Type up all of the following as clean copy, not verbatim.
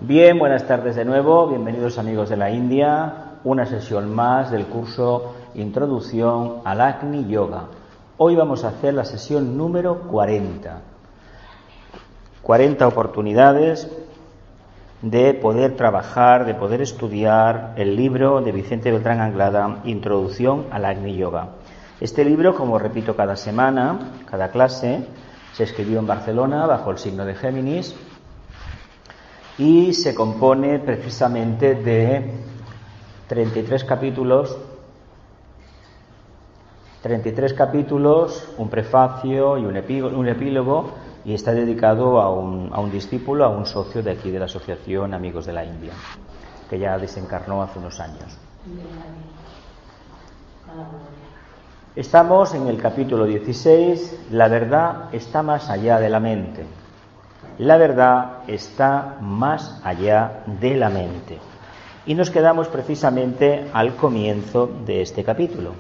Bien, buenas tardes de nuevo, bienvenidos amigos de la India, una sesión más del curso Introducción al Agni Yoga. Hoy vamos a hacer la sesión número 40. 40 oportunidades de poder trabajar, de poder estudiar el libro de Vicente Beltrán Anglada, Introducción al Agni Yoga. Este libro, como repito cada semana, cada clase, se escribió en Barcelona bajo el signo de Géminis y se compone precisamente de 33 capítulos, un prefacio y un epílogo, y está dedicado a un discípulo, a un socio de aquí de la Asociación Amigos de la India, que ya desencarnó hace unos años. Estamos en el capítulo 16, la verdad está más allá de la mente. La verdad está más allá de la mente. Y nos quedamos precisamente al comienzo de este capítulo.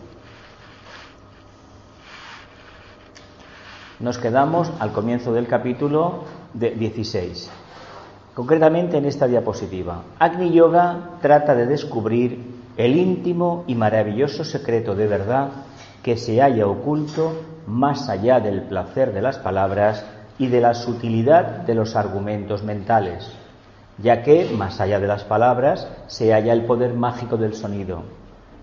Nos quedamos al comienzo del capítulo 16. Concretamente en esta diapositiva. Agni Yoga trata de descubrir el íntimo y maravilloso secreto de verdad que se halla oculto más allá del placer de las palabras y de la sutilidad de los argumentos mentales, ya que más allá de las palabras se halla el poder mágico del sonido,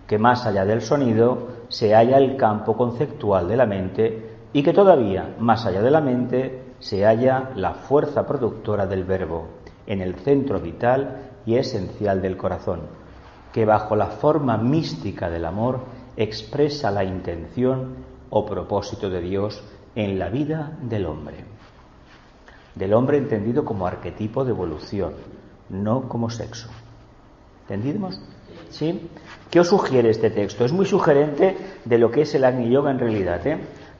que más allá del sonido se halla el campo conceptual de la mente y que todavía más allá de la mente se halla la fuerza productora del verbo, en el centro vital y esencial del corazón, que bajo la forma mística del amor expresa la intención o propósito de Dios en la vida del hombre. Del hombre entendido como arquetipo de evolución, no como sexo. ¿Entendimos? ¿Sí? ¿Qué os sugiere este texto? Es muy sugerente de lo que es el Agni Yoga en realidad,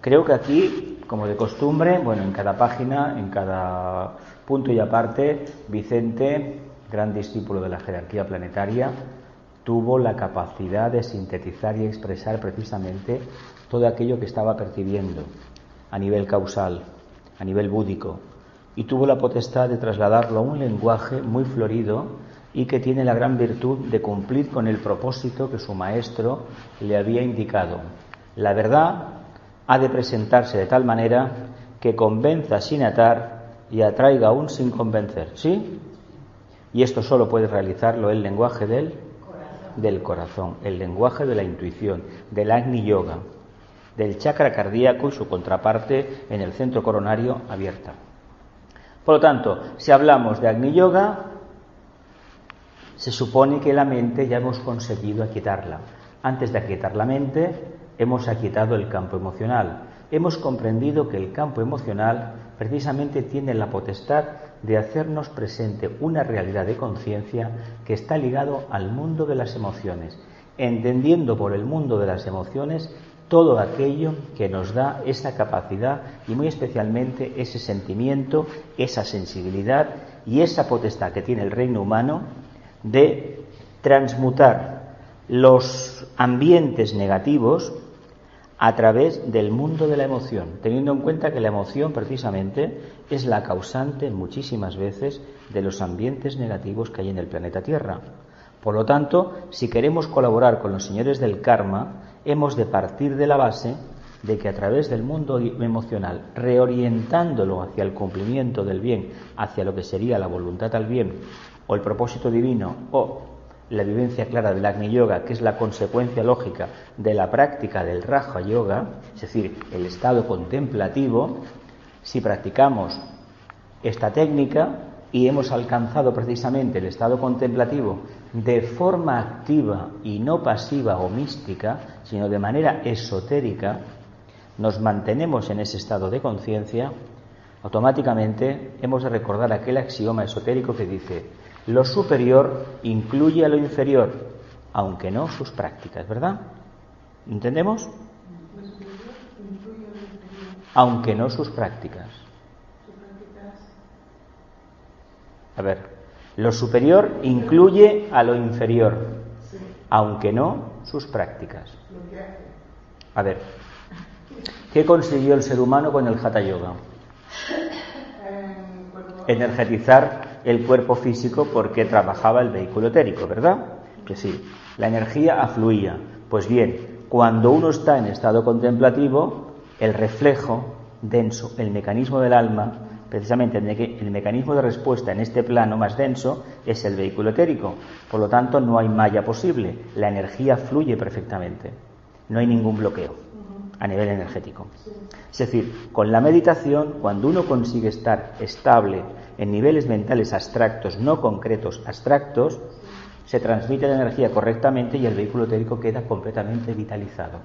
Creo que aquí, como de costumbre, en cada página, en cada punto y aparte, Vicente, gran discípulo de la jerarquía planetaria, tuvo la capacidad de sintetizar y expresar precisamente todo aquello que estaba percibiendo a nivel causal, a nivel búdico, y tuvo la potestad de trasladarlo a un lenguaje muy florido y que tiene la gran virtud de cumplir con el propósito que su maestro le había indicado. La verdad ha de presentarse de tal manera que convenza sin atar y atraiga aún sin convencer, ¿sí? Y esto solo puede realizarlo el lenguaje del corazón, el lenguaje de la intuición, del Agni Yoga, del chakra cardíaco y su contraparte en el centro coronario abierta. Por lo tanto, si hablamos de Agni Yoga, se supone que la mente ya hemos conseguido aquietarla. Antes de aquietar la mente, hemos aquietado el campo emocional. Hemos comprendido que el campo emocional precisamente tiene la potestad de hacernos presente una realidad de conciencia que está ligado al mundo de las emociones, entendiendo por el mundo de las emociones todo aquello que nos da esa capacidad y muy especialmente ese sentimiento, esa sensibilidad y esa potestad que tiene el reino humano de transmutar los ambientes negativos a través del mundo de la emoción, teniendo en cuenta que la emoción precisamente es la causante muchísimas veces de los ambientes negativos que hay en el planeta Tierra. Por lo tanto, si queremos colaborar con los señores del karma, hemos de partir de la base de que a través del mundo emocional, reorientándolo hacia el cumplimiento del bien, hacia lo que sería la voluntad al bien, o el propósito divino, o la vivencia clara del Agni Yoga, que es la consecuencia lógica de la práctica del Raja Yoga, es decir, el estado contemplativo, si practicamos esta técnica y hemos alcanzado precisamente el estado contemplativo de forma activa y no pasiva o mística, sino de manera esotérica, nos mantenemos en ese estado de conciencia, automáticamente hemos de recordar aquel axioma esotérico que dice: lo superior incluye a lo inferior, aunque no sus prácticas, ¿verdad? ¿Entendemos? Aunque no sus prácticas. A ver, lo superior incluye a lo inferior, aunque no sus prácticas. A ver, ¿qué consiguió el ser humano con el Hatha Yoga? Energetizar el cuerpo físico porque trabajaba el vehículo etérico, ¿verdad? Que sí, la energía afluía. Pues bien, cuando uno está en estado contemplativo, el reflejo denso, el mecanismo del alma, precisamente el mecanismo de respuesta en este plano más denso es el vehículo etérico. Por lo tanto, no hay malla posible. La energía fluye perfectamente. No hay ningún bloqueo a nivel energético. Es decir, con la meditación, cuando uno consigue estar estable en niveles mentales abstractos, no concretos, abstractos, se transmite la energía correctamente y el vehículo etérico queda completamente vitalizado.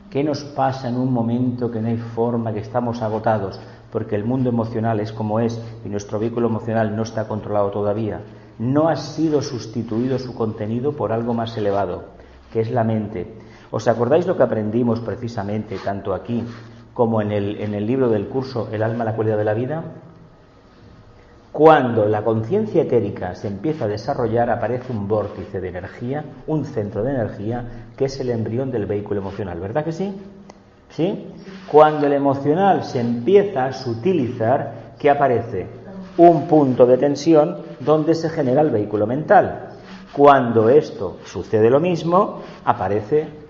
¿Qué nos pasa en un momento que no hay forma, que estamos agotados? Porque el mundo emocional es como es y nuestro vehículo emocional no está controlado todavía. No ha sido sustituido su contenido por algo más elevado, que es la mente. ¿Os acordáis lo que aprendimos precisamente tanto aquí como en el libro del curso El alma, la cualidad de la vida? Cuando la conciencia etérica se empieza a desarrollar, aparece un vórtice de energía, un centro de energía, que es el embrión del vehículo emocional, ¿verdad que sí? ¿Sí? Cuando el emocional se empieza a sutilizar, ¿qué aparece? Un punto de tensión donde se genera el vehículo mental. Cuando esto sucede lo mismo, aparece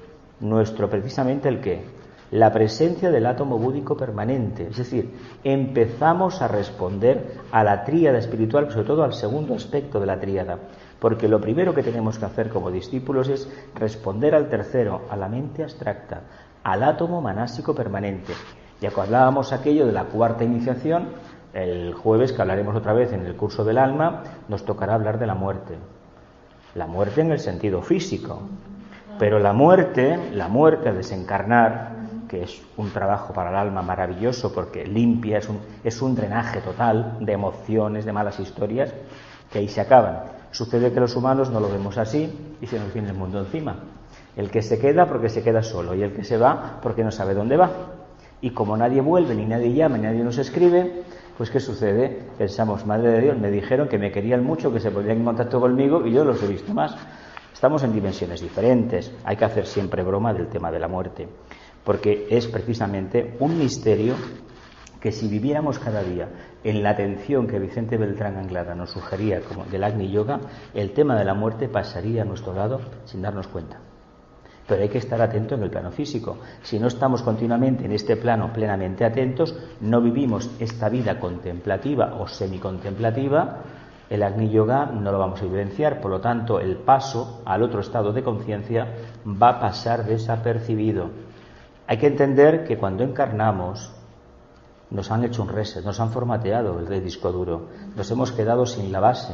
precisamente el ¿qué? La presencia del átomo búdico permanente, es decir, empezamos a responder a la tríada espiritual, sobre todo al segundo aspecto de la tríada, porque lo primero que tenemos que hacer como discípulos es responder al tercero, a la mente abstracta, al átomo manásico permanente. Ya que hablábamos aquello de la cuarta iniciación, el jueves, que hablaremos otra vez en el curso del alma, nos tocará hablar de la muerte en el sentido físico, pero la muerte al desencarnar, que es un trabajo para el alma maravilloso porque limpia, es un drenaje total de emociones, de malas historias, que ahí se acaban. Sucede que los humanos no lo vemos así y se nos viene el mundo encima. El que se queda porque se queda solo y el que se va porque no sabe dónde va. Y como nadie vuelve, ni nadie llama, ni nadie nos escribe, pues ¿qué sucede? Pensamos, Madre de Dios, me dijeron que me querían mucho, que se ponían en contacto conmigo y yo los he visto más. Estamos en dimensiones diferentes. Hay que hacer siempre broma del tema de la muerte, porque es precisamente un misterio que si viviéramos cada día en la atención que Vicente Beltrán Anglada nos sugería como del Agni Yoga, el tema de la muerte pasaría a nuestro lado sin darnos cuenta. Pero hay que estar atento en el plano físico. Si no estamos continuamente en este plano plenamente atentos, no vivimos esta vida contemplativa o semicontemplativa, el Agni Yoga no lo vamos a vivenciar. Por lo tanto, el paso al otro estado de conciencia va a pasar desapercibido. Hay que entender que cuando encarnamos nos han hecho un reset, nos han formateado el disco duro, nos hemos quedado sin la base.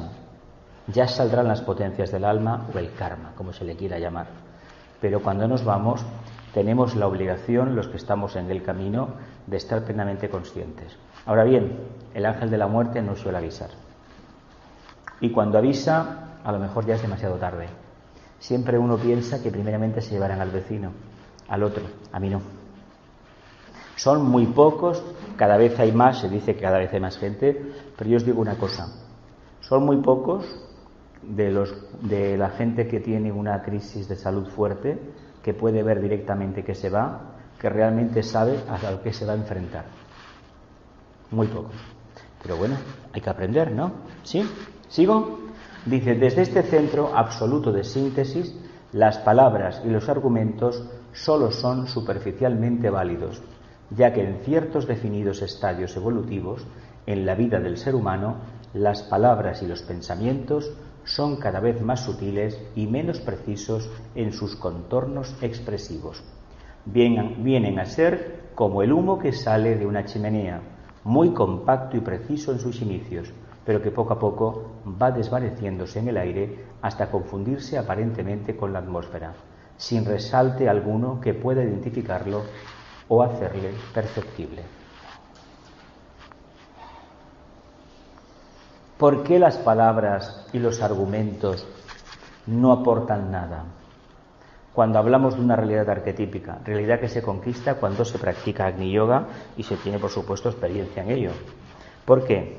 Ya saldrán las potencias del alma o el karma, como se le quiera llamar. Pero cuando nos vamos, tenemos la obligación, los que estamos en el camino, de estar plenamente conscientes. Ahora bien, el ángel de la muerte no suele avisar. Y cuando avisa, a lo mejor ya es demasiado tarde. Siempre uno piensa que primeramente se llevarán al vecino, al otro, a mí no. Son muy pocos, cada vez hay más, se dice que cada vez hay más gente, pero yo os digo una cosa, son muy pocos de la gente que tiene una crisis de salud fuerte, que puede ver directamente que se va, que realmente sabe a lo que se va a enfrentar. Muy pocos. Pero bueno, hay que aprender, ¿no? ¿Sí? ¿Sigo? Dice, desde este centro absoluto de síntesis, las palabras y los argumentos solo son superficialmente válidos, ya que en ciertos definidos estadios evolutivos en la vida del ser humano, las palabras y los pensamientos son cada vez más sutiles y menos precisos en sus contornos expresivos. Vienen a ser como el humo que sale de una chimenea, muy compacto y preciso en sus inicios, pero que poco a poco va desvaneciéndose en el aire hasta confundirse aparentemente con la atmósfera, sin resalte alguno que pueda identificarlo o hacerle perceptible. ¿Por qué las palabras y los argumentos no aportan nada? Cuando hablamos de una realidad arquetípica, realidad que se conquista cuando se practica Agni Yoga y se tiene, por supuesto, experiencia en ello. ¿Por qué?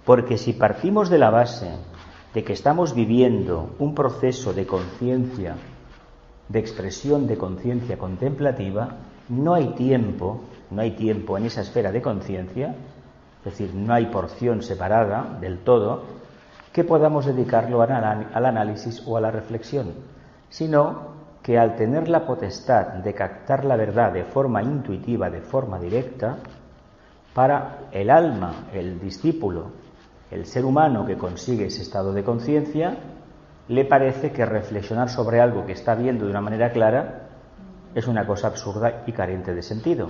Porque si partimos de la base de que estamos viviendo un proceso de conciencia, de expresión de conciencia contemplativa, no hay tiempo en esa esfera de conciencia es decir, no hay porción separada del todo, que podamos dedicarlo al análisis o a la reflexión, sino que al tener la potestad de captar la verdad de forma intuitiva, de forma directa, para el alma, el discípulo, el ser humano que consigue ese estado de conciencia, le parece que reflexionar sobre algo que está viendo de una manera clara es una cosa absurda y carente de sentido.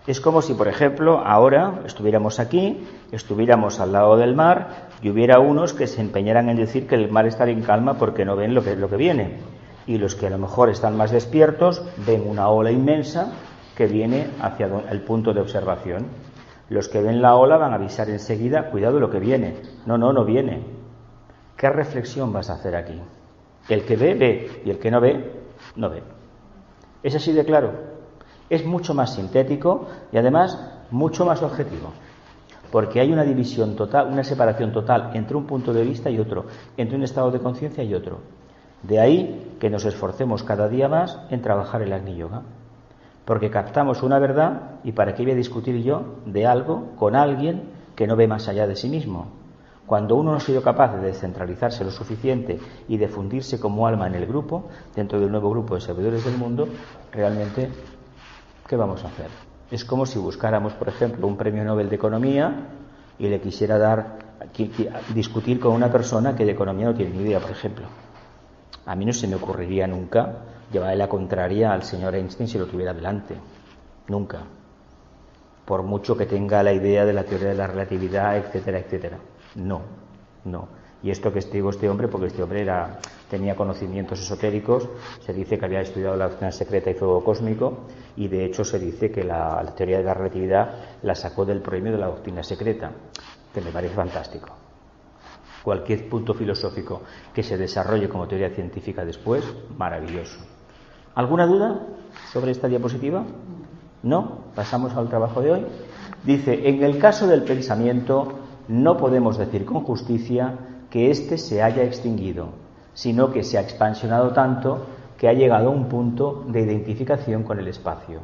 Es como si, por ejemplo, ahora estuviéramos aquí, estuviéramos al lado del mar y hubiera unos que se empeñaran en decir que el mar está en calma porque no ven lo que viene. Y los que a lo mejor están más despiertos ven una ola inmensa que viene hacia el punto de observación. Los que ven la ola van a avisar enseguida, cuidado lo que viene. No viene. ¿Qué reflexión vas a hacer aquí? El que ve, ve, y el que no ve, no ve. Es así de claro. Es mucho más sintético y además mucho más objetivo. Porque hay una división total, una separación total entre un punto de vista y otro, entre un estado de conciencia y otro. De ahí que nos esforcemos cada día más en trabajar el Agni Yoga. Porque captamos una verdad y para qué voy a discutir yo de algo con alguien que no ve más allá de sí mismo. Cuando uno no ha sido capaz de descentralizarse lo suficiente y de fundirse como alma en el grupo, dentro del nuevo grupo de servidores del mundo, realmente, ¿qué vamos a hacer? Es como si buscáramos, por ejemplo, un premio Nobel de Economía y le quisiera discutir con una persona que de economía no tiene ni idea, por ejemplo. A mí no se me ocurriría nunca llevarle la contraria al señor Einstein si lo tuviera delante. Nunca. Por mucho que tenga la idea de la teoría de la relatividad, etcétera, etcétera. No. Y esto que digo este hombre, porque este hombre tenía conocimientos esotéricos, se dice que había estudiado la doctrina secreta y fuego cósmico, y de hecho se dice que la teoría de la relatividad la sacó del premio de la doctrina secreta, que me parece fantástico. Cualquier punto filosófico que se desarrolle como teoría científica después, maravilloso. ¿Alguna duda sobre esta diapositiva? ¿No? Pasamos al trabajo de hoy. Dice, en el caso del pensamiento, no podemos decir con justicia que éste se haya extinguido, sino que se ha expansionado tanto que ha llegado a un punto de identificación con el espacio,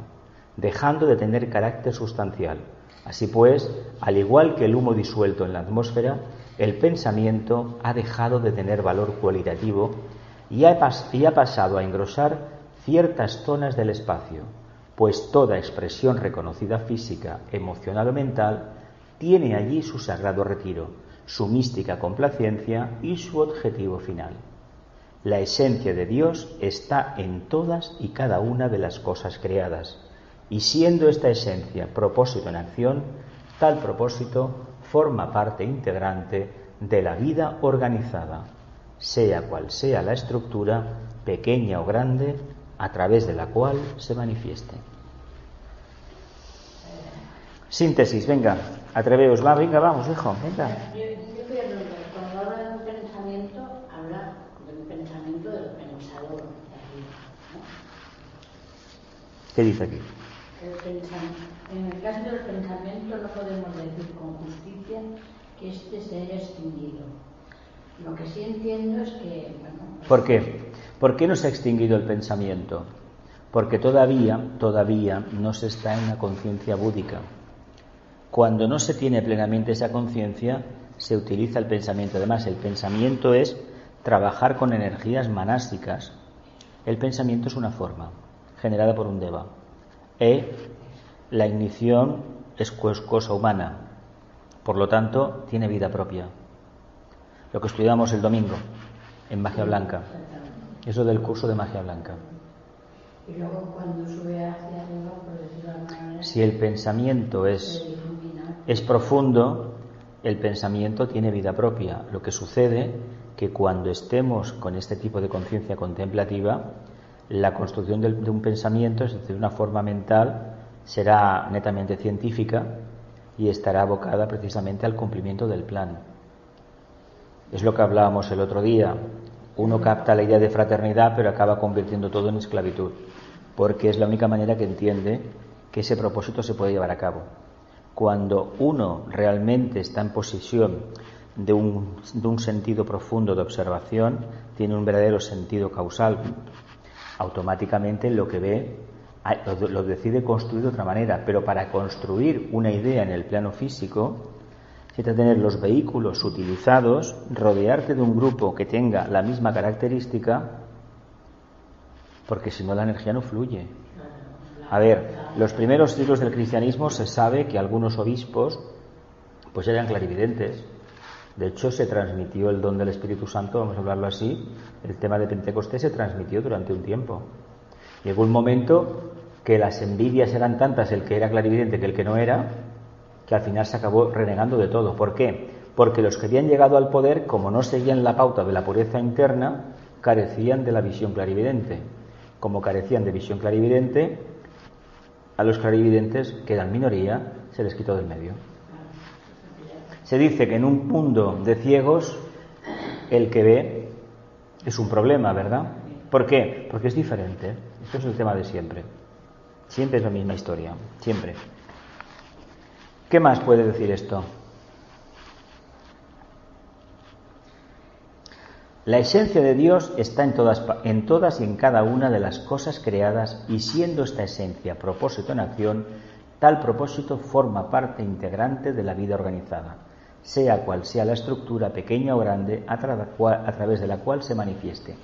dejando de tener carácter sustancial. Así pues, al igual que el humo disuelto en la atmósfera, el pensamiento ha dejado de tener valor cualitativo y ha pasado a engrosar ciertas zonas del espacio, pues toda expresión reconocida física, emocional o mental tiene allí su sagrado retiro, su mística complacencia y su objetivo final. La esencia de Dios está en todas y cada una de las cosas creadas, y siendo esta esencia propósito en acción, tal propósito forma parte integrante de la vida organizada, sea cual sea la estructura, pequeña o grande, a través de la cual se manifieste. Síntesis, venga, atreveos, vamos, hijo, venga. Yo creo que cuando habla de un pensamiento, habla de un pensamiento del pensador de arriba, ¿no? ¿Qué dice aquí? En el caso del pensamiento no podemos decir con justicia que éste se haya extinguido. Lo que sí entiendo es que... Bueno, ¿Por qué? ¿Por qué no se ha extinguido el pensamiento? Porque todavía no se está en la conciencia búdica. Cuando no se tiene plenamente esa conciencia, se utiliza el pensamiento. Además, el pensamiento es trabajar con energías manásicas. El pensamiento es una forma generada por un deva. La ignición es cosa humana, por lo tanto tiene vida propia. Lo que estudiamos el domingo en Magia Blanca, eso del curso de Magia Blanca. Y luego cuando sube hacia arriba, por decirlo de alguna manera, si el pensamiento es profundo, el pensamiento tiene vida propia. Lo que sucede que cuando estemos con este tipo de conciencia contemplativa, la construcción de un pensamiento, es decir, una forma mental, será netamente científica y estará abocada precisamente al cumplimiento del plan. Es lo que hablábamos el otro día. Uno capta la idea de fraternidad, pero acaba convirtiendo todo en esclavitud, porque es la única manera que entiende que ese propósito se puede llevar a cabo. Cuando uno realmente está en posesión de un sentido profundo de observación, tiene un verdadero sentido causal, automáticamente lo que ve lo decide construir de otra manera, pero para construir una idea en el plano físico, necesitas tener los vehículos utilizados, rodearte de un grupo que tenga la misma característica, porque si no la energía no fluye. A ver, los primeros siglos del cristianismo se sabe que algunos obispos pues eran clarividentes. De hecho, se transmitió el don del Espíritu Santo, vamos a hablarlo así, el tema de Pentecostés se transmitió durante un tiempo. Llegó un momento que las envidias eran tantas, el que era clarividente que el que no era, que al final se acabó renegando de todo. ¿Por qué? Porque los que habían llegado al poder, como no seguían la pauta de la pureza interna, carecían de la visión clarividente. Como carecían de visión clarividente, a los clarividentes, que eran minoría, se les quitó del medio. Se dice que en un mundo de ciegos, el que ve es un problema, ¿verdad? ¿Por qué? Porque es diferente. Esto es el tema de siempre. Siempre es la misma historia, siempre. ¿Qué más puede decir esto? La esencia de Dios está en todas y en cada una de las cosas creadas, y siendo esta esencia propósito en acción, tal propósito forma parte integrante de la vida organizada, sea cual sea la estructura, pequeña o grande, a través de la cual se manifieste.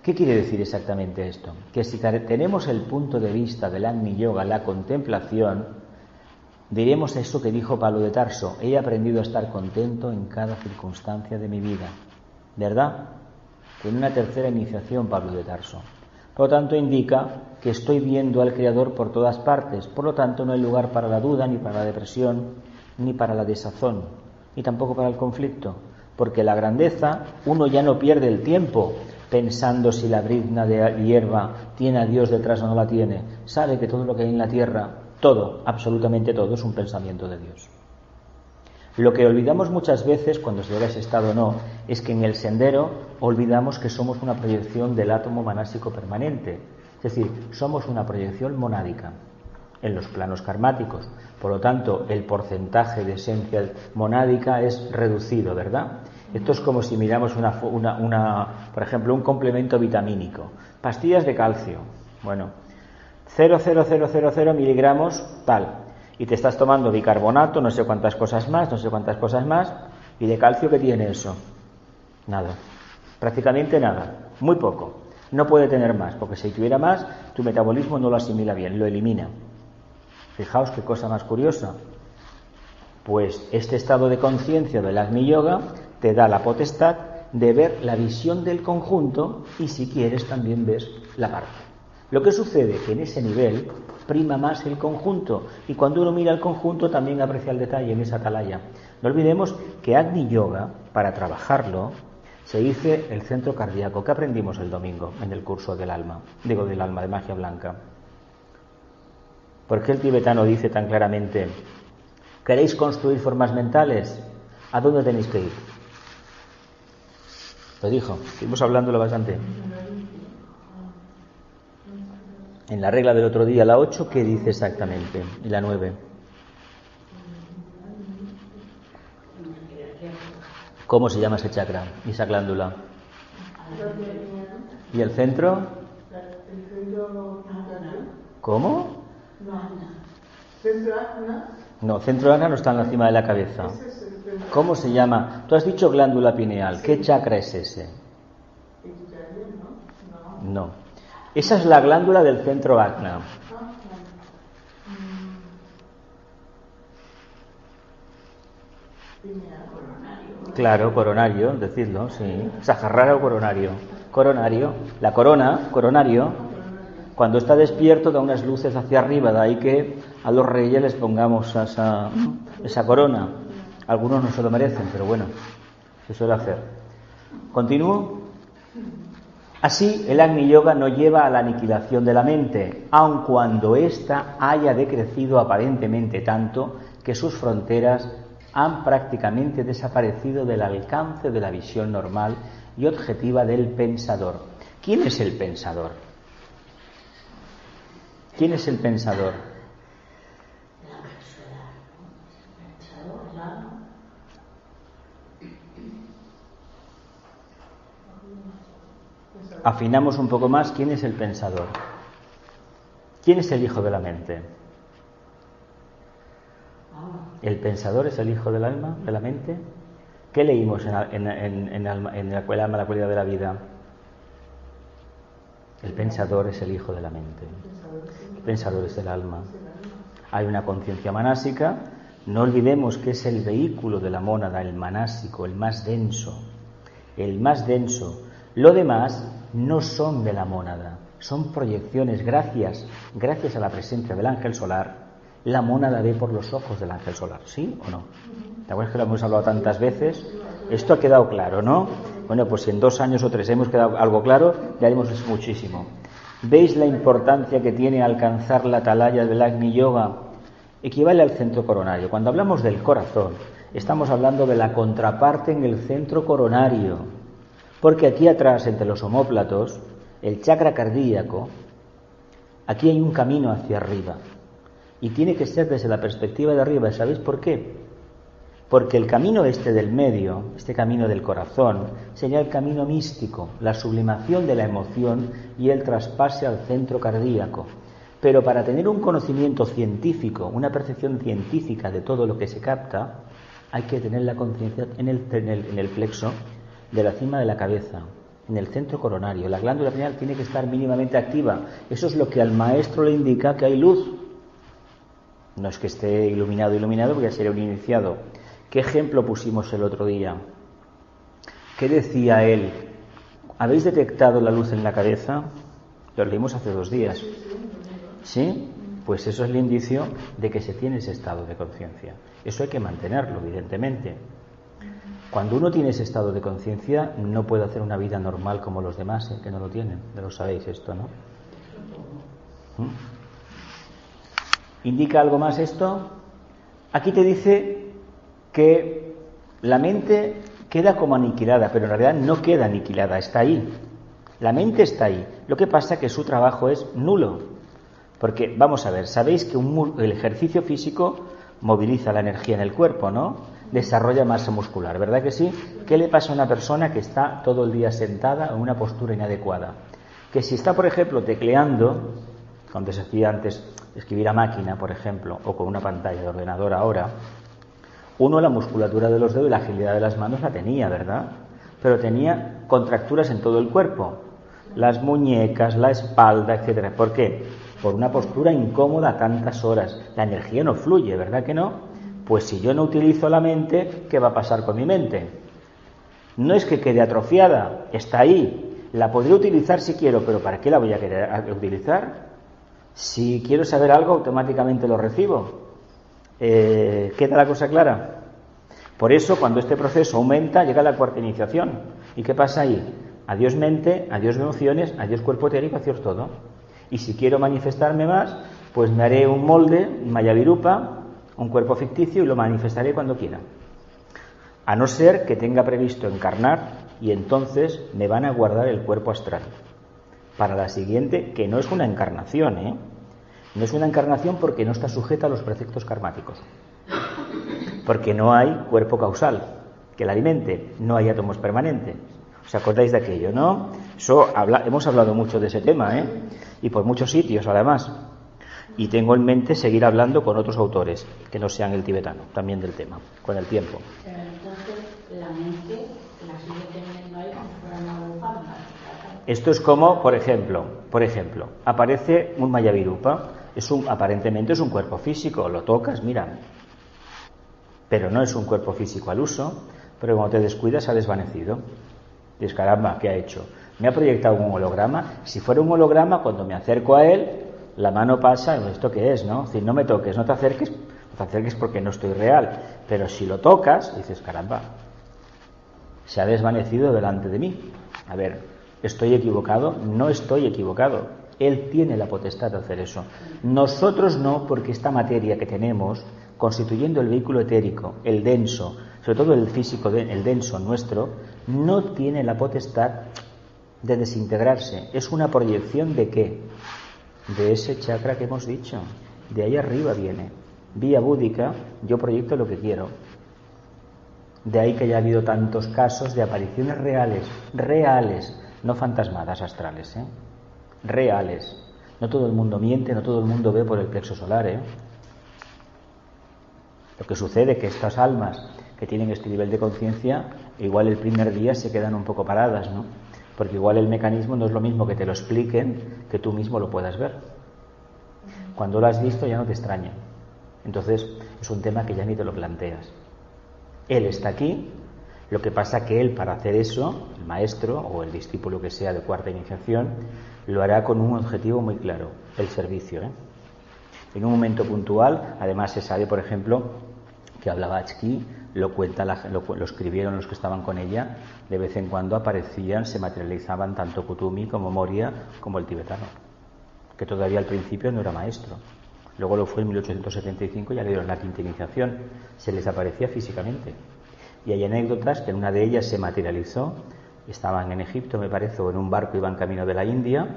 ¿Qué quiere decir exactamente esto? Que si tenemos el punto de vista del Agni Yoga, la contemplación, diremos eso que dijo Pablo de Tarso: he aprendido a estar contento en cada circunstancia de mi vida. ¿Verdad? Tiene una tercera iniciación Pablo de Tarso. Por lo tanto, indica que estoy viendo al Creador por todas partes. Por lo tanto, no hay lugar para la duda, ni para la depresión, ni para la desazón, ni tampoco para el conflicto. Porque la grandeza, uno ya no pierde el tiempo pensando si la brizna de hierba tiene a Dios detrás o no la tiene. Sabe que todo lo que hay en la tierra, todo, absolutamente todo, es un pensamiento de Dios. Lo que olvidamos muchas veces, cuando se llega a ese estado o no, es que en el sendero olvidamos que somos una proyección del átomo manásico permanente. Es decir, somos una proyección monádica en los planos karmáticos. Por lo tanto, el porcentaje de esencia monádica es reducido, ¿verdad? Esto es como si miramos por ejemplo, un complemento vitamínico. Pastillas de calcio. Bueno, 0,0000 miligramos, tal. Y te estás tomando bicarbonato, no sé cuántas cosas más, y de calcio, ¿qué tiene eso? Nada, prácticamente nada, muy poco. No puede tener más, porque si tuviera más, tu metabolismo no lo asimila bien, lo elimina. Fijaos qué cosa más curiosa. Pues este estado de conciencia del Agni Yoga te da la potestad de ver la visión del conjunto, y si quieres también ves la parte. Lo que sucede es que en ese nivel prima más el conjunto, y cuando uno mira el conjunto también aprecia el detalle en esa atalaya. No olvidemos que Agni Yoga, para trabajarlo, se dice el centro cardíaco, que aprendimos el domingo en el curso del alma de magia blanca. ¿Por qué el tibetano dice tan claramente: ¿queréis construir formas mentales? ¿A dónde tenéis que ir? Lo dijo, estuvimos hablándolo bastante. En la regla del otro día, la 8, ¿qué dice exactamente? Y la 9. ¿Cómo se llama ese chakra y esa glándula? ¿Y el centro? ¿Cómo? No, centro Agna no está en la cima de la cabeza. ¿Cómo se llama? Tú has dicho glándula pineal. ¿Qué chakra es ese? No. Esa es la glándula del centro Agna. Claro, coronario, decidlo, sí. Sajarrara o coronario. Coronario. La corona, coronario, cuando está despierto da unas luces hacia arriba, de ahí que a los reyes les pongamos esa corona. Algunos no se lo merecen, pero bueno, se suele hacer. ¿Continúo? Así, el Agni Yoga no lleva a la aniquilación de la mente, aun cuando ésta haya decrecido aparentemente tanto que sus fronteras han prácticamente desaparecido del alcance de la visión normal y objetiva del pensador. ¿Quién es el pensador? ¿Quién es el pensador? Afinamos un poco más. ¿Quién es el pensador? ¿Quién es el hijo de la mente? ¿El pensador es el hijo del alma, de la mente? ¿Qué leímos en el alma, la cualidad de la vida? El pensador es el hijo de la mente. El pensador es el alma. Hay una conciencia manásica. No olvidemos que es el vehículo de la mónada, el manásico, el más denso. El más denso. Lo demás no son de la mónada, son proyecciones. Gracias a la presencia del ángel solar, la mónada ve por los ojos del ángel solar. ¿Sí o no? ¿Te acuerdas que lo hemos hablado tantas veces? Esto ha quedado claro, ¿no? Bueno, pues si en 2 años o 3 hemos quedado algo claro, ya haremos muchísimo. ¿Veis la importancia que tiene alcanzar la atalaya del Agni Yoga? Equivale al centro coronario. Cuando hablamos del corazón, estamos hablando de la contraparte en el centro coronario. Porque aquí atrás, entre los omóplatos, el chakra cardíaco, aquí hay un camino hacia arriba. Y tiene que ser desde la perspectiva de arriba. ¿Sabéis por qué? Porque el camino este del medio, este camino del corazón, sería el camino místico, la sublimación de la emoción y el traspase al centro cardíaco. Pero para tener un conocimiento científico, una percepción científica de todo lo que se capta, hay que tener la conciencia en el plexo de la cima de la cabeza, en el centro coronario. La glándula pineal tiene que estar mínimamente activa. Eso es lo que al maestro le indica que hay luz. No es que esté iluminado, porque ya sería un iniciado. ¿Qué ejemplo pusimos el otro día? ¿Qué decía él? ¿Habéis detectado la luz en la cabeza? Lo leímos hace 2 días. ¿Sí? Pues eso es el indicio de que se tiene ese estado de conciencia. Eso hay que mantenerlo, evidentemente. Cuando uno tiene ese estado de conciencia, no puede hacer una vida normal como los demás, que no lo tienen. Ya lo sabéis esto, ¿no? ¿Indica algo más esto? Aquí te dice que la mente queda como aniquilada, pero en realidad no queda aniquilada, está ahí. La mente está ahí. Lo que pasa es que su trabajo es nulo. Porque, vamos a ver, sabéis que el ejercicio físico moviliza la energía en el cuerpo, ¿no? Desarrolla masa muscular, ¿verdad que sí? ¿Qué le pasa a una persona que está todo el día sentada en una postura inadecuada? Que si está, por ejemplo, tecleando, cuando se hacía antes escribir a máquina, por ejemplo, o con una pantalla de ordenador ahora, uno la musculatura de los dedos y la agilidad de las manos la tenía, ¿verdad? Pero tenía contracturas en todo el cuerpo, las muñecas, la espalda, etcétera. ¿Por qué? Por una postura incómoda tantas horas. La energía no fluye, ¿verdad que no? Pues si yo no utilizo la mente, ¿qué va a pasar con mi mente? No es que quede atrofiada, está ahí. La podré utilizar si quiero, pero ¿para qué la voy a querer utilizar? Si quiero saber algo, automáticamente lo recibo. ¿Queda la cosa clara? Por eso, cuando este proceso aumenta, llega la cuarta iniciación. ¿Y qué pasa ahí? Adiós mente, adiós emociones, adiós cuerpo etérico, adiós todo. Y si quiero manifestarme más, pues me haré un molde, Mayavirupa, un cuerpo ficticio, y lo manifestaré cuando quiera. A no ser que tenga previsto encarnar, y entonces me van a guardar el cuerpo astral para la siguiente, que no es una encarnación, ¿eh? No es una encarnación porque no está sujeta a los preceptos karmáticos, porque no hay cuerpo causal que la alimente, no hay átomos permanentes. ¿Os acordáis de aquello, no? Hemos hablado mucho de ese tema, ¿eh? Y por muchos sitios, además. Y tengo en mente seguir hablando con otros autores que no sean el tibetano, también del tema, con el tiempo. Pero entonces la mente la sigue teniendo ahí como si fuera una bufanda. Esto es como, por ejemplo, aparece un Mayavirupa, aparentemente es un cuerpo físico, lo tocas, mira, pero no es un cuerpo físico al uso, pero cuando te descuidas se ha desvanecido. Dices, caramba, ¿qué ha hecho? Me ha proyectado un holograma. Si fuera un holograma, cuando me acerco a él, la mano pasa, ¿esto qué es, no? Es decir, no me toques, no te acerques porque no estoy real. Pero si lo tocas, dices, caramba, se ha desvanecido delante de mí. A ver, ¿estoy equivocado? No estoy equivocado. Él tiene la potestad de hacer eso. Nosotros no, porque esta materia que tenemos, constituyendo el vehículo etérico, el denso, sobre todo el físico, el denso nuestro, no tiene la potestad de desintegrarse. Es una proyección ¿de qué? De ese chakra que hemos dicho. De ahí arriba viene. Vía búdica, yo proyecto lo que quiero. De ahí que haya habido tantos casos de apariciones reales, no fantasmadas astrales, reales, No todo el mundo miente, no todo el mundo ve por el plexo solar, ¿eh? Lo que sucede es que estas almas que tienen este nivel de conciencia, igual el primer día se quedan un poco paradas, ¿no? Porque igual el mecanismo no es lo mismo que te lo expliquen que tú mismo lo puedas ver. Cuando lo has visto ya no te extraña. Entonces es un tema que ya ni te lo planteas. Él está aquí, lo que pasa que él, para hacer eso, el maestro o el discípulo que sea de cuarta iniciación, lo hará con un objetivo muy claro, el servicio, ¿eh? En un momento puntual, además se sabe, por ejemplo, que Blavatsky lo cuenta, lo escribieron los que estaban con ella, de vez en cuando aparecían, se materializaban tanto Kutumi como Moria como el tibetano, que todavía al principio no era maestro. Luego lo fue en 1875, ya le dieron la quinta iniciación, se les aparecía físicamente. Y hay anécdotas que en una de ellas se materializó, estaban en Egipto, me parece, o en un barco, iban camino de la India,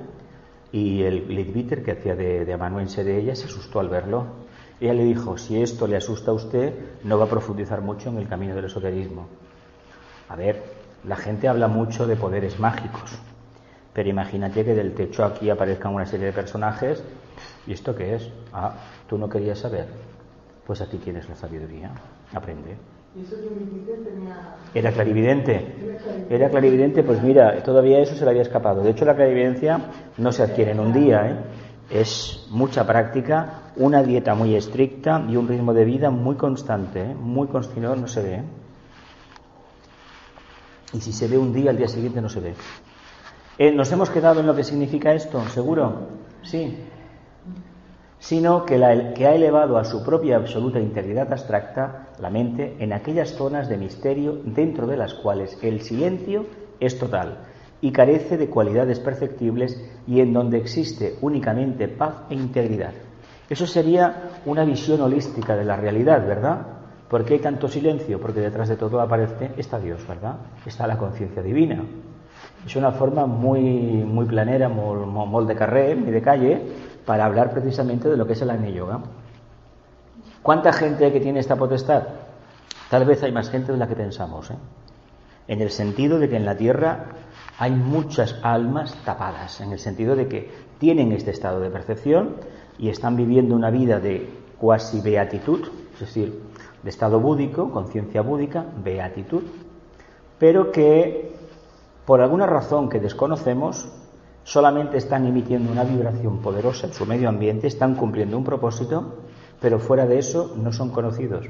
y el Leadbeater, que hacía de amanuense de ella, se asustó al verlo. Ella le dijo: si esto le asusta a usted, no va a profundizar mucho en el camino del esoterismo. A ver, la gente habla mucho de poderes mágicos, pero imagínate que del techo aquí aparezcan una serie de personajes. ¿Y esto qué es? Ah, ¿tú no querías saber? Pues aquí tienes la sabiduría, aprende. ¿Y eso tenía... ¿Era clarividente? Era clarividente, pues mira, todavía eso se le había escapado. De hecho, la clarividencia no se adquiere en un día, ¿eh? Es mucha práctica, una dieta muy estricta y un ritmo de vida muy constante, ¿eh? Muy constante, no se ve, ¿eh? Y si se ve un día, al día siguiente no se ve. ¿Nos hemos quedado en lo que significa esto? ¿Seguro? Sí. Sino que ha elevado a su propia absoluta integridad abstracta la mente en aquellas zonas de misterio dentro de las cuales el silencio es total y carece de cualidades perceptibles y en donde existe únicamente paz e integridad. Eso sería una visión holística de la realidad, ¿verdad? ¿Por qué hay tanto silencio? Porque detrás de todo aparece, está Dios, ¿verdad? Está la conciencia divina. Es una forma muy planera, muy de carrer, muy de calle, para hablar precisamente de lo que es el Agni Yoga. ¿Cuánta gente hay que tiene esta potestad? Tal vez hay más gente de la que pensamos, ¿eh? En el sentido de que en la Tierra hay muchas almas tapadas, en el sentido de que tienen este estado de percepción y están viviendo una vida de cuasi beatitud, es decir, de estado búdico, conciencia búdica, beatitud, pero que por alguna razón que desconocemos solamente están emitiendo una vibración poderosa en su medio ambiente, están cumpliendo un propósito, pero fuera de eso no son conocidos.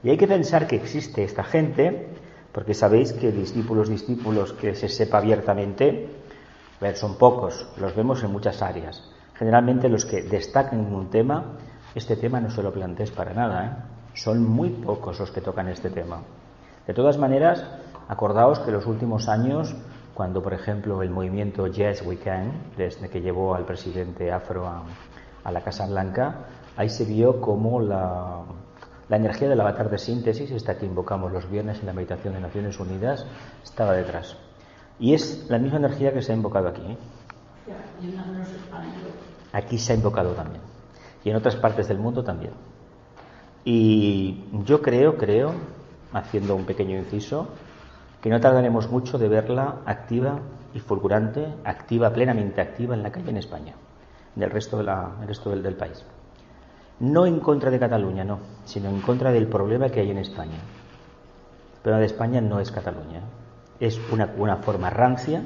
Y hay que pensar que existe esta gente, porque sabéis que discípulos que se sepa abiertamente, a ver, son pocos, los vemos en muchas áreas. Generalmente los que destacan en un tema, este tema no se lo plantees para nada, ¿eh? Son muy pocos los que tocan este tema. De todas maneras, acordaos que los últimos años, cuando por ejemplo el movimiento Yes We Can, desde que llevó al presidente afro a la Casa Blanca, ahí se vio como la energía del avatar de síntesis, esta que invocamos los viernes en la meditación de Naciones Unidas, estaba detrás. Y es la misma energía que se ha invocado aquí, ¿eh? Aquí se ha invocado también. Y en otras partes del mundo también. Y yo creo, haciendo un pequeño inciso, que no tardaremos mucho de verla activa y fulgurante, plenamente activa en la calle en España, en el resto del país. No en contra de Cataluña, no, sino en contra del problema que hay en España. El problema de España no es Cataluña, es una forma rancia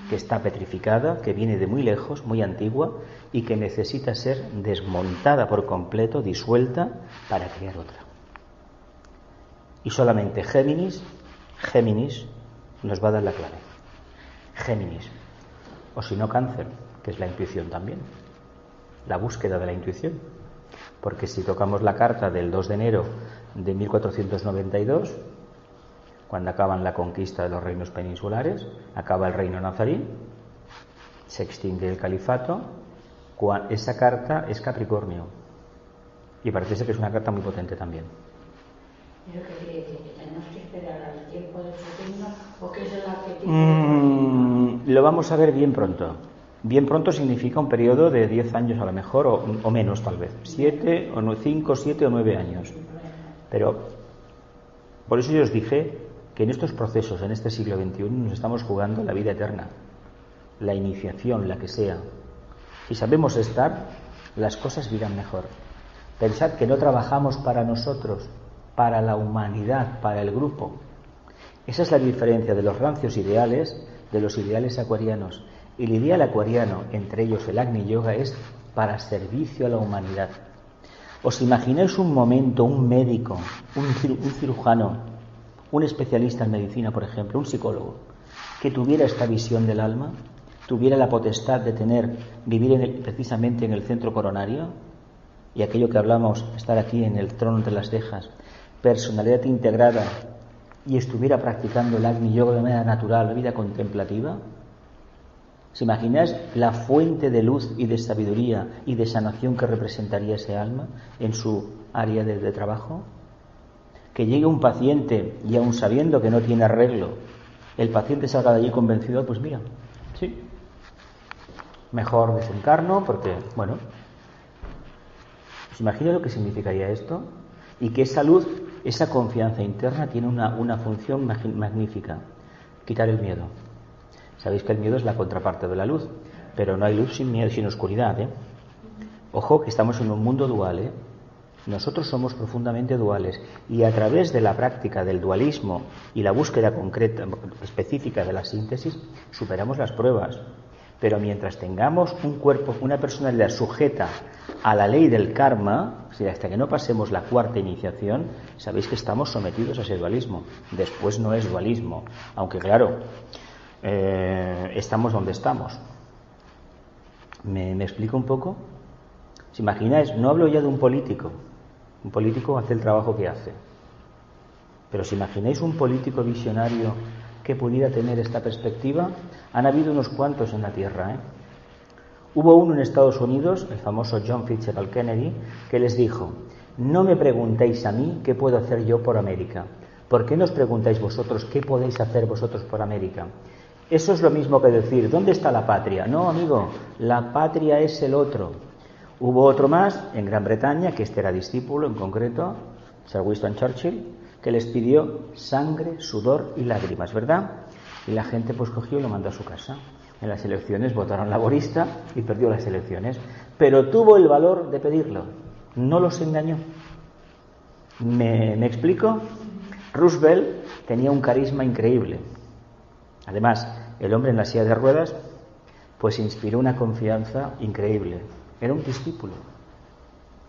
que está petrificada, que viene de muy lejos, muy antigua y que necesita ser desmontada por completo, disuelta, para crear otra. Y solamente Géminis nos va a dar la clave. Géminis, o si no Cáncer, que es la intuición también, la búsqueda de la intuición. Porque si tocamos la carta del 2 de enero de 1492, cuando acaban la conquista de los reinos peninsulares, acaba el reino nazarí, se extingue el califato, esa carta es Capricornio. Y parece que es una carta muy potente también. Pero que tenemos que esperar al tiempo de Saturno, ¿o qué es la que tiene? Lo vamos a ver bien pronto. Bien pronto significa un periodo de 10 años a lo mejor, o menos tal vez. 7 o 5, 7 o 9 años. Pero por eso yo os dije que en estos procesos, en este siglo XXI, nos estamos jugando la vida eterna. La iniciación, la que sea. Si sabemos estar, las cosas irán mejor. Pensad que no trabajamos para nosotros, para la humanidad, para el grupo. Esa es la diferencia de los rancios ideales de los ideales acuarianos. El ideal acuariano, entre ellos el Agni Yoga, es para servicio a la humanidad. ¿Os imagináis un momento, un médico, un cirujano, un especialista en medicina, por ejemplo, un psicólogo, que tuviera esta visión del alma, tuviera la potestad de vivir precisamente en el centro coronario, y aquello que hablamos, estar aquí en el trono entre las cejas, personalidad integrada, y estuviera practicando el Agni Yoga de manera natural, la vida contemplativa? ¿Se imagináis la fuente de luz y de sabiduría y de sanación que representaría ese alma en su área de trabajo? Que llegue un paciente y aun sabiendo que no tiene arreglo, el paciente salga de allí convencido, pues mira, sí, mejor desencarno porque, bueno, ¿se imagina lo que significaría esto? Y que esa luz, esa confianza interna tiene una función magnífica: quitar el miedo. Sabéis que el miedo es la contraparte de la luz, pero no hay luz sin miedo, sin oscuridad, ¿eh? Ojo que estamos en un mundo dual, ¿eh? Nosotros somos profundamente duales, y a través de la práctica del dualismo y la búsqueda concreta, específica de la síntesis, superamos las pruebas. Pero mientras tengamos un cuerpo, una personalidad sujeta a la ley del karma, o sea, hasta que no pasemos la cuarta iniciación, sabéis que estamos sometidos a ese dualismo. Después no es dualismo, aunque claro, estamos donde estamos. ¿Me explico un poco? ¿Os imagináis? No hablo ya de un político. Un político hace el trabajo que hace. Pero ¿os imagináis un político visionario que pudiera tener esta perspectiva? Han habido unos cuantos en la Tierra, ¿eh? Hubo uno en Estados Unidos, el famoso John Fitzgerald Kennedy, que les dijo: no me preguntéis a mí qué puedo hacer yo por América. ¿Por qué no os preguntáis vosotros qué podéis hacer vosotros por América? Eso es lo mismo que decir, ¿dónde está la patria? No, amigo, la patria es el otro. Hubo otro más en Gran Bretaña, que este era discípulo en concreto, Sir Winston Churchill, que les pidió sangre, sudor y lágrimas, ¿verdad? Y la gente pues cogió y lo mandó a su casa. En las elecciones votaron laborista y perdió las elecciones, pero tuvo el valor de pedirlo, no los engañó. ¿Me explico? Roosevelt tenía un carisma increíble. Además, el hombre en la silla de ruedas pues inspiró una confianza increíble. Era un discípulo.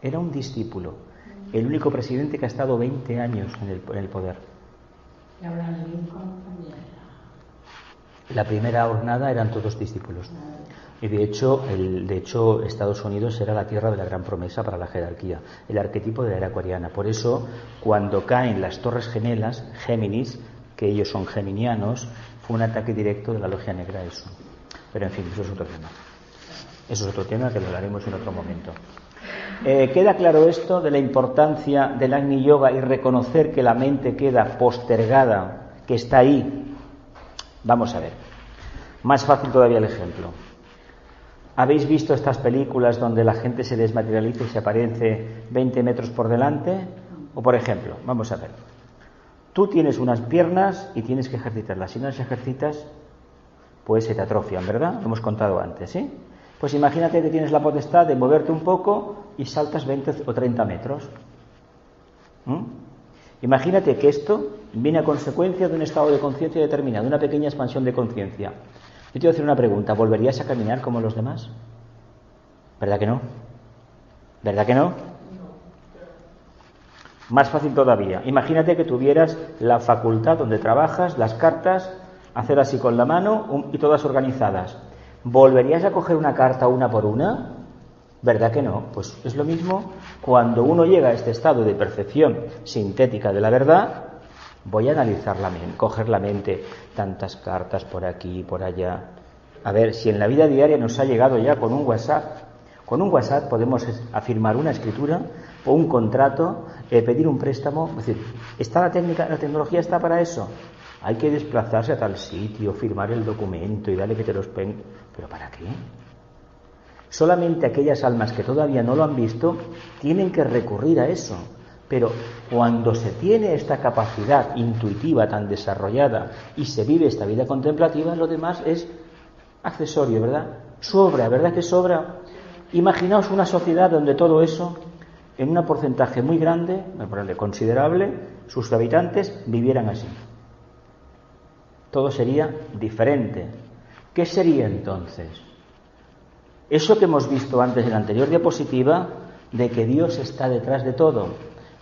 Era un discípulo. El único presidente que ha estado 20 años en el poder. Y Abraham Lincoln también. La primera jornada eran todos discípulos. Y de hecho Estados Unidos era la tierra de la gran promesa para la jerarquía, el arquetipo de la era acuariana. Por eso, cuando caen las Torres Gemelas, Géminis, que ellos son geminianos, fue un ataque directo de la Logia Negra a eso. Pero en fin, eso es otro tema. Eso es otro tema que lo hablaremos en otro momento. ¿Queda claro esto de la importancia del Agni Yoga y reconocer que la mente queda postergada, que está ahí? Vamos a ver. Más fácil todavía el ejemplo. ¿Habéis visto estas películas donde la gente se desmaterializa y se aparece 20 metros por delante? O por ejemplo, vamos a ver. Tú tienes unas piernas y tienes que ejercitarlas. Si no las ejercitas, pues se te atrofian, ¿verdad? Lo hemos contado antes, ¿sí? Pues imagínate que tienes la potestad de moverte un poco y saltas 20 o 30 metros. Imagínate que esto viene a consecuencia de un estado de conciencia determinado, de una pequeña expansión de conciencia. Yo te voy a hacer una pregunta: ¿volverías a caminar como los demás? ¿Verdad que no? ¿Verdad que no? Más fácil todavía. Imagínate que tuvieras la facultad donde trabajas, las cartas, hacer así con la mano y todas organizadas. ¿Volverías a coger una carta una por una? ¿Verdad que no? Pues es lo mismo cuando uno llega a este estado de percepción sintética de la verdad. Voy a analizar la mente, coger la mente, tantas cartas por aquí y por allá. A ver, si en la vida diaria nos ha llegado ya con un WhatsApp. Con un WhatsApp podemos afirmar una escritura o un contrato, pedir un préstamo. Es decir, ¿está la tecnología está para eso? Hay que desplazarse a tal sitio, firmar el documento y darle que te los peguen. ¿Pero para qué? Solamente aquellas almas que todavía no lo han visto tienen que recurrir a eso. Pero cuando se tiene esta capacidad intuitiva tan desarrollada y se vive esta vida contemplativa, lo demás es accesorio, ¿verdad? Sobra, ¿verdad que sobra? Imaginaos una sociedad donde todo eso, en un porcentaje muy grande, considerable, sus habitantes vivieran así. Todo sería diferente. ¿Qué sería entonces? Eso que hemos visto antes en la anterior diapositiva, de que Dios está detrás de todo.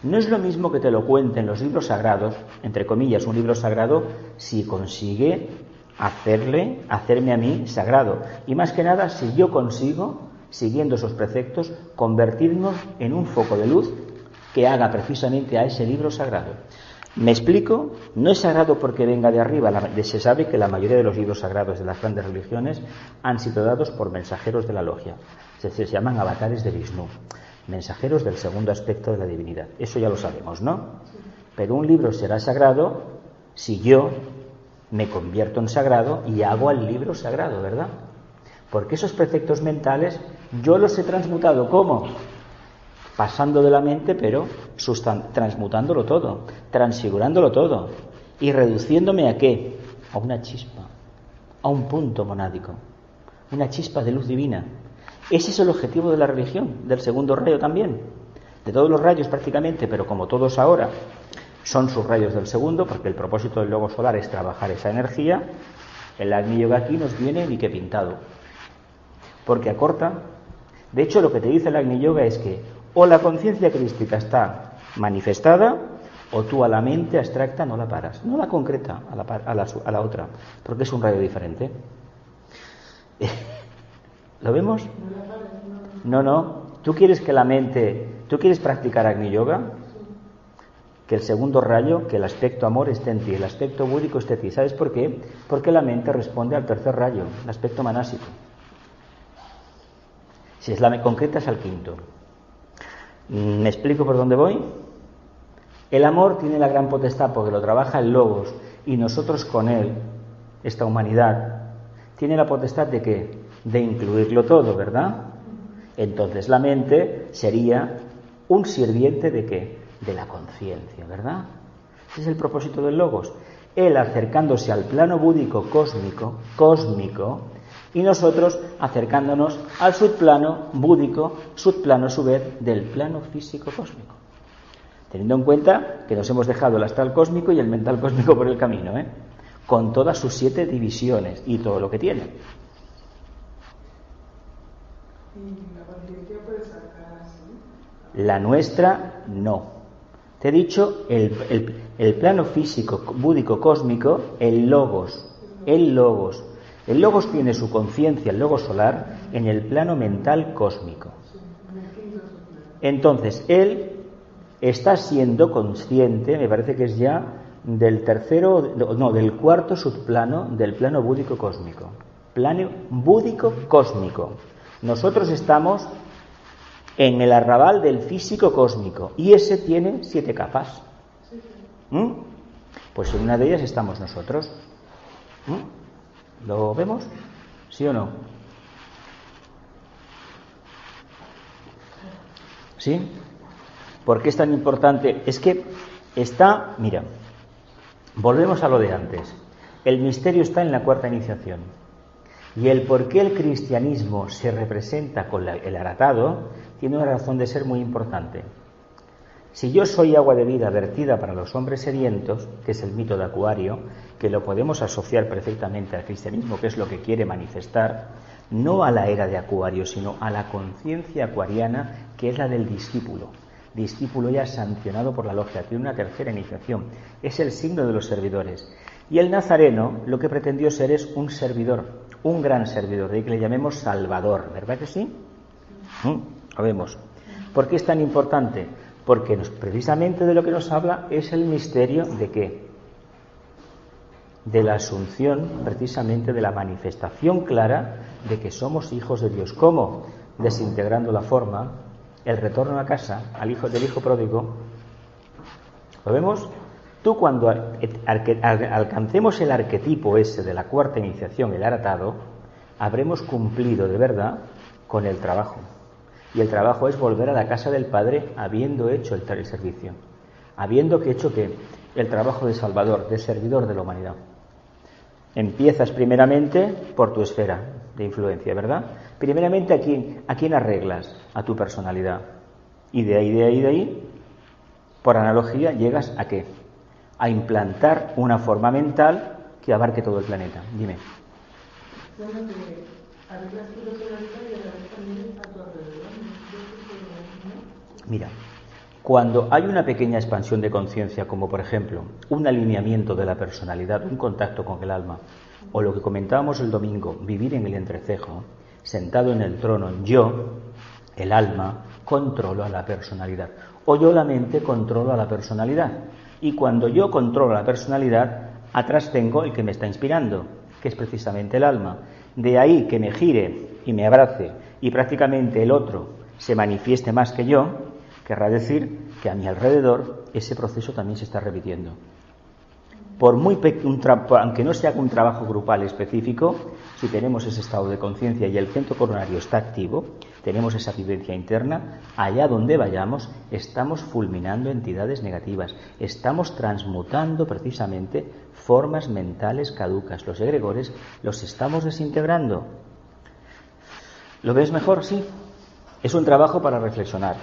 No es lo mismo que te lo cuenten los libros sagrados, entre comillas, un libro sagrado, si consigue hacerme a mí sagrado. Y más que nada, si yo consigo, siguiendo esos preceptos, convertirnos en un foco de luz que haga precisamente a ese libro sagrado. ¿Me explico? No es sagrado porque venga de arriba. Se sabe que la mayoría de los libros sagrados de las grandes religiones han sido dados por mensajeros de la logia. Se llaman avatares de Vishnu, mensajeros del segundo aspecto de la divinidad. Eso ya lo sabemos, ¿no? Pero un libro será sagrado si yo me convierto en sagrado y hago al libro sagrado, ¿verdad? Porque esos preceptos mentales yo los he transmutado. ¿Cómo? Pasando de la mente, pero transmutándolo todo, transfigurándolo todo y reduciéndome ¿a qué? A una chispa, a un punto monádico, una chispa de luz divina. Ese es el objetivo de la religión, del segundo rayo también, de todos los rayos prácticamente, pero como todos ahora son sus rayos del segundo, porque el propósito del logo solar es trabajar esa energía, el Agni Yoga aquí nos viene ni que pintado, porque acorta. De hecho, lo que te dice el Agni Yoga es que o la conciencia crística está manifestada, o tú a la mente abstracta no la paras, no la concreta a la otra, porque es un rayo diferente. ¿Lo vemos? No. ¿Tú quieres practicar Agni Yoga? Que el segundo rayo, que el aspecto amor esté en ti, el aspecto búdico esté en ti. ¿Sabes por qué? Porque la mente responde al tercer rayo, el aspecto manásico. Si es la concreta es al quinto. ¿Me explico por dónde voy? El amor tiene la gran potestad porque lo trabaja el Logos y nosotros con él, esta humanidad, tiene la potestad de ¿qué? De incluirlo todo, ¿verdad? Entonces la mente sería un sirviente ¿de qué? De la conciencia, ¿verdad? Ese es el propósito del Logos. Él acercándose al plano búdico cósmico, y nosotros acercándonos al subplano búdico, subplano a su vez del plano físico cósmico. Teniendo en cuenta que nos hemos dejado el astral cósmico y el mental cósmico por el camino, con todas sus 7 divisiones y todo lo que tiene. ¿Y la conciencia puede sacar así? La nuestra no. Te he dicho el plano físico búdico cósmico, el logos. El logos tiene su conciencia, el logos solar, en el plano mental cósmico. Entonces, él está siendo consciente, me parece que es ya del cuarto subplano del plano búdico cósmico. Plano búdico cósmico. Nosotros estamos en el arrabal del físico cósmico y ese tiene 7 capas. Pues en una de ellas estamos nosotros. ¿Lo vemos? ¿Sí o no? ¿Sí? ¿Por qué es tan importante? Es que mira, volvemos a lo de antes. El misterio está en la cuarta iniciación. Y el por qué el cristianismo se representa con el aratado tiene una razón de ser muy importante. Si yo soy agua de vida vertida para los hombres sedientos, que es el mito de Acuario, que lo podemos asociar perfectamente al cristianismo, que es lo que quiere manifestar, no a la era de Acuario, sino a la conciencia acuariana, que es la del discípulo. Discípulo ya sancionado por la logia, tiene una tercera iniciación, es el signo de los servidores. Y el nazareno lo que pretendió ser es un servidor, un gran servidor, de ahí que le llamemos Salvador, ¿verdad que sí? Lo vemos. ¿Por qué es tan importante? Porque precisamente de lo que nos habla es el misterio de ¿qué? De la asunción, precisamente de la manifestación clara de que somos hijos de Dios. ¿Cómo? Desintegrando la forma, el retorno a casa del hijo pródigo. ¿Lo vemos? Tú cuando alcancemos el arquetipo ese de la cuarta iniciación, el aratado, habremos cumplido de verdad con el trabajo. Y el trabajo es volver a la casa del Padre habiendo hecho el servicio, habiendo hecho el trabajo de Salvador, de servidor de la humanidad. Empiezas primeramente por tu esfera, de influencia, ¿verdad? Primeramente, ¿a quién arreglas? A tu personalidad. Y de ahí, por analogía, llegas ¿a qué? A implantar una forma mental que abarque todo el planeta. Dime. Bueno, que arreglas tu personalidad y arreglas también a tu alrededor. Mira, cuando hay una pequeña expansión de conciencia, como por ejemplo un alineamiento de la personalidad, un contacto con el alma, o lo que comentábamos el domingo, vivir en el entrecejo, sentado en el trono, yo, el alma, controlo a la personalidad, o yo la mente controlo a la personalidad. Y cuando yo controlo la personalidad, atrás tengo el que me está inspirando, que es precisamente el alma. De ahí que me gire y me abrace y prácticamente el otro se manifieste más que yo, querrá decir que a mi alrededor ese proceso también se está repitiendo. Por muy aunque no se haga un trabajo grupal específico, si tenemos ese estado de conciencia y el centro coronario está activo, tenemos esa vivencia interna, allá donde vayamos estamos fulminando entidades negativas, estamos transmutando precisamente formas mentales caducas, los egregores los estamos desintegrando. ¿Lo ves mejor? Sí. Es un trabajo para reflexionar.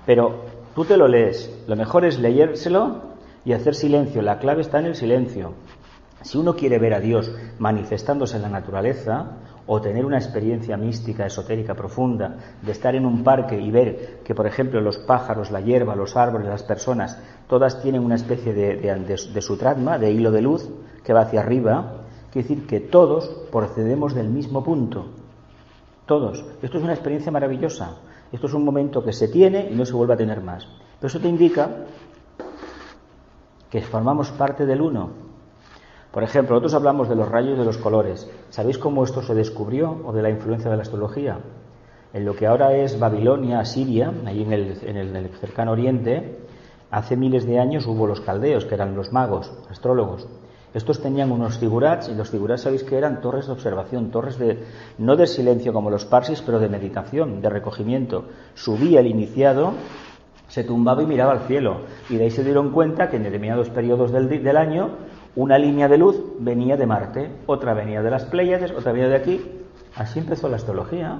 Pero tú te lo lees, lo mejor es leérselo y hacer silencio. La clave está en el silencio. Si uno quiere ver a Dios manifestándose en la naturaleza o tener una experiencia mística, esotérica, profunda, de estar en un parque y ver que, por ejemplo, los pájaros, la hierba, los árboles, las personas, todas tienen una especie de sutratma, de hilo de luz que va hacia arriba, quiere decir que todos procedemos del mismo punto. Todos. Esto es una experiencia maravillosa. Esto es un momento que se tiene y no se vuelve a tener más. Pero eso te indica que formamos parte del uno. Por ejemplo, nosotros hablamos de los rayos de los colores. ¿Sabéis cómo esto se descubrió o de la influencia de la astrología? En lo que ahora es Babilonia, Siria, ahí en el cercano oriente, hace miles de años hubo los caldeos, que eran los magos, astrólogos. Estos tenían unos figurats, y los figurats sabéis que eran torres de observación, torres no de silencio como los parsis, pero de meditación, de recogimiento. Subía el iniciado, se tumbaba y miraba al cielo, y de ahí se dieron cuenta que en determinados periodos del año una línea de luz venía de Marte, otra venía de las Pléyades, otra venía de aquí. Así empezó la astrología.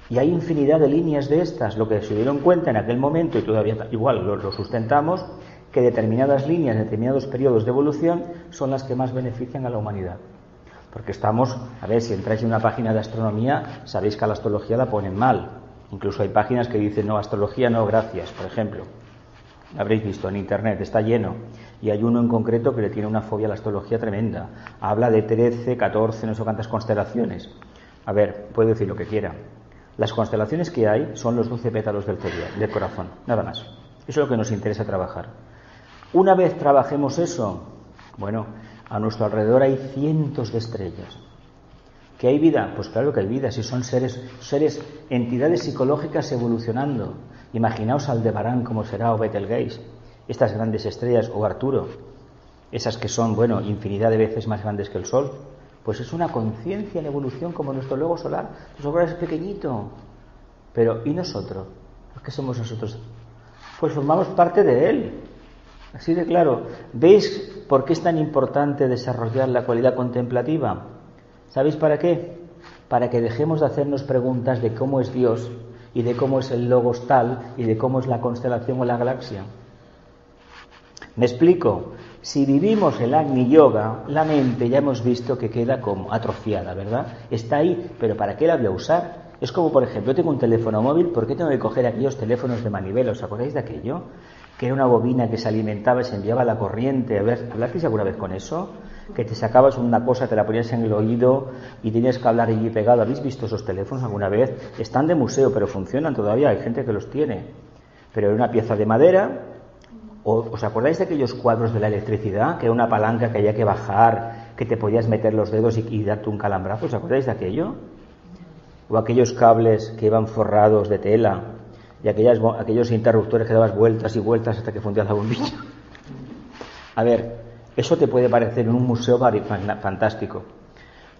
Y hay infinidad de líneas de estas. Lo que se dieron cuenta en aquel momento, y todavía igual lo sustentamos, que determinadas líneas, determinados periodos de evolución son las que más benefician a la humanidad. Porque estamos, a ver, si entráis en una página de astronomía, sabéis que a la astrología la ponen mal. Incluso hay páginas que dicen, no, astrología no, gracias, por ejemplo. Lo habréis visto en internet, está lleno. Y hay uno en concreto que le tiene una fobia a la astrología tremenda. Habla de 13, 14, no sé cuántas constelaciones. A ver, puede decir lo que quiera. Las constelaciones que hay son los 12 pétalos del corazón, nada más. Eso es lo que nos interesa trabajar. Una vez trabajemos eso, bueno, a nuestro alrededor hay cientos de estrellas. ¿Que hay vida? Pues claro que hay vida, si son seres, entidades psicológicas evolucionando. Imaginaos Aldebarán como será, o Betelgeuse, estas grandes estrellas, o Arturo, esas que son, bueno, infinidad de veces más grandes que el Sol. Pues es una conciencia en evolución como nuestro logo solar. Nuestro solar es pequeñito. Pero, ¿y nosotros? ¿Qué somos nosotros? Pues formamos parte de él. Así de claro. ¿Veis por qué es tan importante desarrollar la cualidad contemplativa? ¿Sabéis para qué? Para que dejemos de hacernos preguntas de cómo es Dios y de cómo es el logos tal y de cómo es la constelación o la galaxia. ¿Me explico? Si vivimos el Agni Yoga, la mente ya hemos visto que queda como atrofiada, ¿verdad? Está ahí, pero ¿para qué la voy a usar? Es como, por ejemplo, yo tengo un teléfono móvil, ¿por qué tengo que coger aquellos teléfonos de manivela? ¿Os acordáis de aquello? Que era una bobina que se alimentaba y se enviaba la corriente. A ver, ¿hablasteis alguna vez con eso? Que te sacabas una cosa, te la ponías en el oído y tenías que hablar allí pegado. ¿Habéis visto esos teléfonos alguna vez? Están de museo, pero funcionan todavía, hay gente que los tiene. Pero era una pieza de madera. ¿Os acordáis de aquellos cuadros de la electricidad? Que era una palanca que había que bajar, que te podías meter los dedos y darte un calambrazo. ¿Os acordáis de aquello? O aquellos cables que iban forrados de tela y aquellos interruptores que dabas vueltas y vueltas hasta que fundía la bombilla. A ver, eso te puede parecer en un museo fantástico.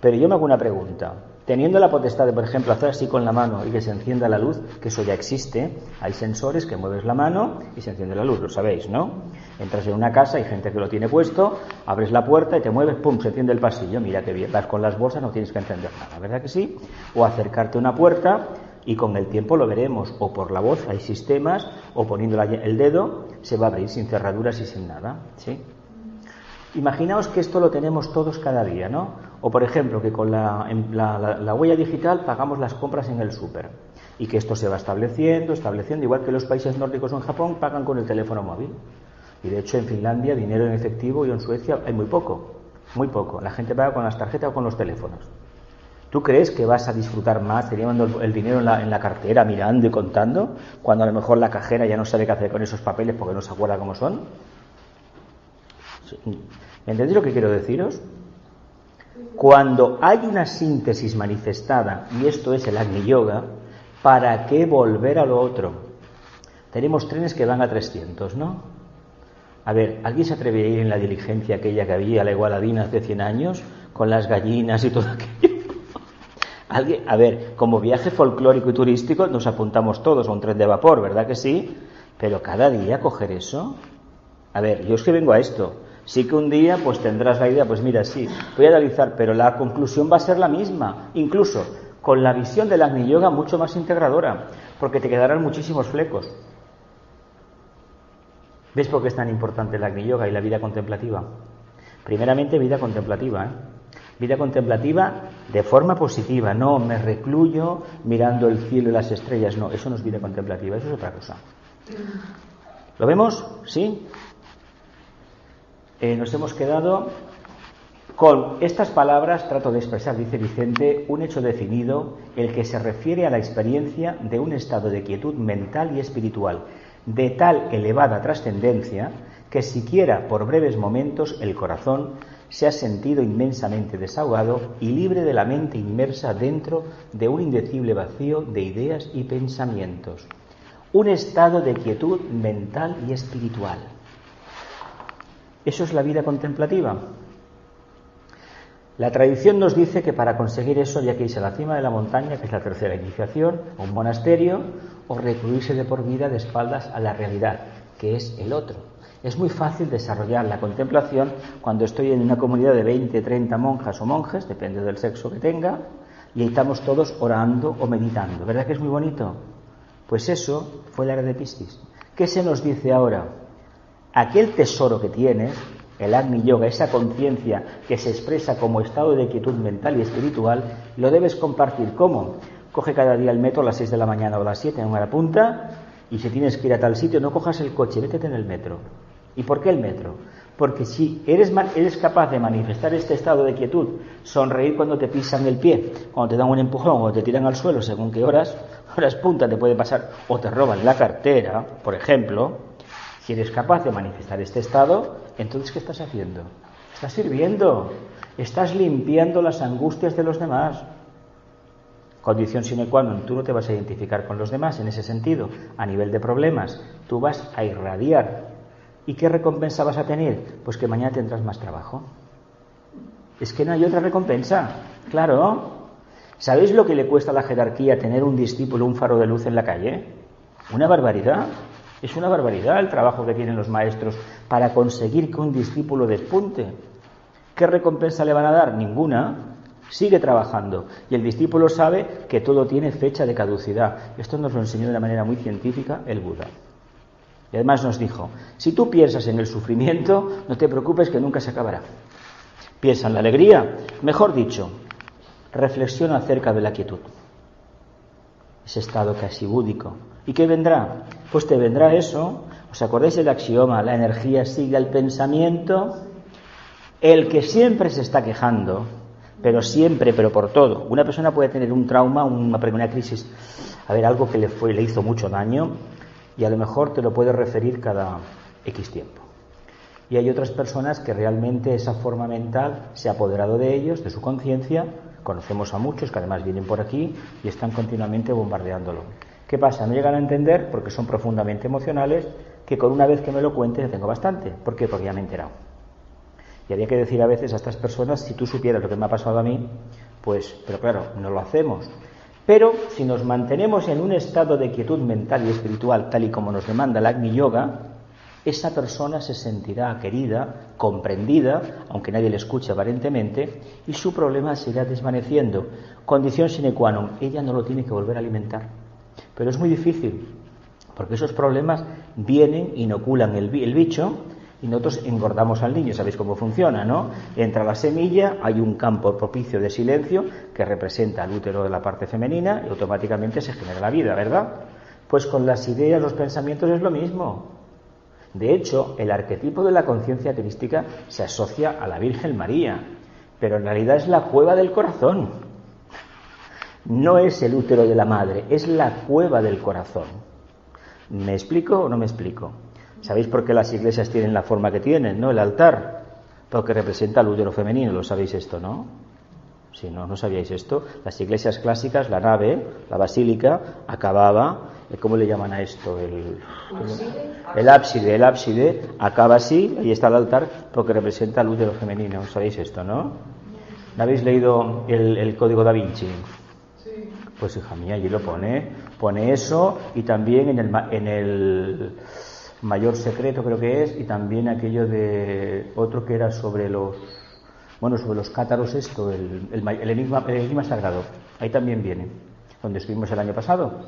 Pero yo me hago una pregunta. Teniendo la potestad de, por ejemplo, hacer así con la mano y que se encienda la luz, que eso ya existe, hay sensores que mueves la mano y se enciende la luz, lo sabéis, ¿no? Entras en una casa, hay gente que lo tiene puesto, abres la puerta y te mueves, ¡pum!, se enciende el pasillo, mira que bien, vas con las bolsas, no tienes que encender nada, ¿verdad que sí? O acercarte a una puerta y con el tiempo lo veremos, o por la voz, hay sistemas, o poniendo el dedo, se va a abrir sin cerraduras y sin nada, ¿sí? Imaginaos que esto lo tenemos todos cada día, ¿no? O por ejemplo, que con la huella digital pagamos las compras en el súper y que esto se va estableciendo, igual que los países nórdicos o en Japón pagan con el teléfono móvil. Y de hecho en Finlandia dinero en efectivo y en Suecia hay muy poco. La gente paga con las tarjetas o con los teléfonos. ¿Tú crees que vas a disfrutar más teniendo el dinero en la cartera, mirando y contando, cuando a lo mejor la cajera ya no sabe qué hacer con esos papeles porque no se acuerda cómo son? ¿Me entendéis lo que quiero deciros? Cuando hay una síntesis manifestada, y esto es el Agni Yoga, ¿para qué volver a lo otro? Tenemos trenes que van a 300, ¿no? A ver, ¿alguien se atrevería a ir en la diligencia aquella que había, la igualadina, hace 100 años, con las gallinas y todo aquello? ¿Alguien? A ver, como viaje folclórico y turístico nos apuntamos todos a un tren de vapor, ¿verdad que sí? Pero cada día coger eso. A ver, yo es que vengo a esto. Sí que un día pues tendrás la idea, pues mira, sí, voy a analizar, pero la conclusión va a ser la misma, incluso con la visión del Agni Yoga mucho más integradora, porque te quedarán muchísimos flecos. ¿Ves por qué es tan importante el Agni Yoga y la vida contemplativa? Primeramente, vida contemplativa, ¿eh? Vida contemplativa de forma positiva, no me recluyo mirando el cielo y las estrellas, no, eso no es vida contemplativa, eso es otra cosa. ¿Lo vemos? ¿Sí? Nos hemos quedado con estas palabras, trato de expresar, dice Vicente, un hecho definido, el que se refiere a la experiencia de un estado de quietud mental y espiritual, de tal elevada trascendencia, que siquiera por breves momentos el corazón se ha sentido inmensamente desahogado y libre de la mente inmersa dentro de un indecible vacío de ideas y pensamientos. Un estado de quietud mental y espiritual. Eso es la vida contemplativa. La tradición nos dice que para conseguir eso había que irse a la cima de la montaña, que es la tercera iniciación, a un monasterio, o recluirse de por vida de espaldas a la realidad, que es el otro. Es muy fácil desarrollar la contemplación cuando estoy en una comunidad de 20, 30 monjas o monjes, depende del sexo que tenga, y ahí estamos todos orando o meditando. ¿Verdad que es muy bonito? Pues eso fue la era de Piscis. ¿Qué se nos dice ahora? Aquel tesoro que tienes, el Agni Yoga, esa conciencia que se expresa como estado de quietud mental y espiritual, lo debes compartir. ¿Cómo? Coge cada día el metro a las 6 de la mañana o a las 7 en una punta, y si tienes que ir a tal sitio, no cojas el coche, métete en el metro. ¿Y por qué el metro? Porque si eres capaz de manifestar este estado de quietud, sonreír cuando te pisan el pie, cuando te dan un empujón o te tiran al suelo según qué horas punta te puede pasar, o te roban la cartera, por ejemplo. Si eres capaz de manifestar este estado, entonces ¿qué estás haciendo? Estás sirviendo, estás limpiando las angustias de los demás. Condición sine qua non, tú no te vas a identificar con los demás en ese sentido, a nivel de problemas, tú vas a irradiar. ¿Y qué recompensa vas a tener? Pues que mañana tendrás más trabajo. Es que no hay otra recompensa, claro. ¿Sabéis lo que le cuesta a la jerarquía tener un discípulo, un faro de luz en la calle? Una barbaridad. Es una barbaridad el trabajo que tienen los maestros para conseguir que un discípulo despunte. ¿Qué recompensa le van a dar? Ninguna. Sigue trabajando. Y el discípulo sabe que todo tiene fecha de caducidad. Esto nos lo enseñó de una manera muy científica el Buda. Y además nos dijo, si tú piensas en el sufrimiento, no te preocupes que nunca se acabará. Piensa en la alegría. Mejor dicho, reflexiona acerca de la quietud. Ese estado casi búdico. ¿Y qué vendrá? Pues te vendrá eso. ¿Os acordáis del axioma? La energía sigue al pensamiento. El que siempre se está quejando, pero por todo. Una persona puede tener un trauma, una crisis, algo que le hizo mucho daño, y a lo mejor te lo puede referir cada X tiempo. Y hay otras personas que realmente esa forma mental se ha apoderado de ellos, de su conciencia. Conocemos a muchos que además vienen por aquí y están continuamente bombardeándolo. ¿Qué pasa? No llegan a entender, porque son profundamente emocionales, que con una vez que me lo cuente ya tengo bastante. ¿Por qué? Porque ya me he enterado. Y había que decir a veces a estas personas, si tú supieras lo que me ha pasado a mí, pues, pero claro, no lo hacemos. Pero si nos mantenemos en un estado de quietud mental y espiritual, tal y como nos demanda el Agni Yoga, esa persona se sentirá querida, comprendida, aunque nadie le escuche aparentemente, y su problema se irá desvaneciendo. Condición sine qua non, ella no lo tiene que volver a alimentar. Pero es muy difícil, porque esos problemas vienen, inoculan el bicho, y nosotros engordamos al niño. Sabéis cómo funciona, ¿no? Entra la semilla, hay un campo propicio de silencio que representa el útero de la parte femenina y automáticamente se genera la vida, ¿verdad? Pues con las ideas, los pensamientos es lo mismo. De hecho, el arquetipo de la conciencia crística se asocia a la Virgen María, pero en realidad es la cueva del corazón. No es el útero de la madre, es la cueva del corazón. ¿Me explico o no me explico? ¿Sabéis por qué las iglesias tienen la forma que tienen, no? El altar, porque representa el útero femenino, lo sabéis esto, ¿no? Si no, no sabíais esto. Las iglesias clásicas, la nave, la basílica, acababa, ¿cómo le llaman a esto? El ábside acaba así, ahí está el altar, porque representa el útero femenino. ¿Sabéis esto, no? ¿No habéis leído el Código Da Vinci? Sí. Pues hija mía, allí lo pone eso, y también en el Mayor Secreto creo que es, y también aquello de otro que era sobre los cátaros, esto, el enigma sagrado, ahí también viene, donde estuvimos el año pasado.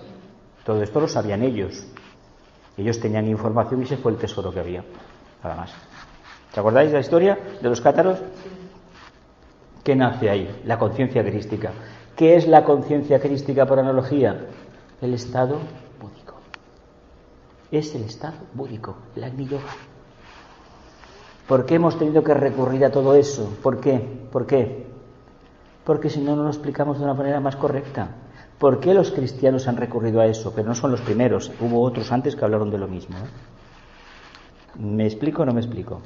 Todo esto lo sabían ellos tenían información y ese fue el tesoro que había, nada más. ¿Os acordáis de la historia de los cátaros? ¿Qué nace ahí? La conciencia crística. ¿Qué es la conciencia crística por analogía? El estado búdico. Es el estado búdico, el Agni Yoga. ¿Por qué hemos tenido que recurrir a todo eso? ¿Por qué? Porque si no, no lo explicamos de una manera más correcta. ¿Por qué los cristianos han recurrido a eso? Pero no son los primeros, hubo otros antes que hablaron de lo mismo, ¿eh? ¿Me explico o no me explico?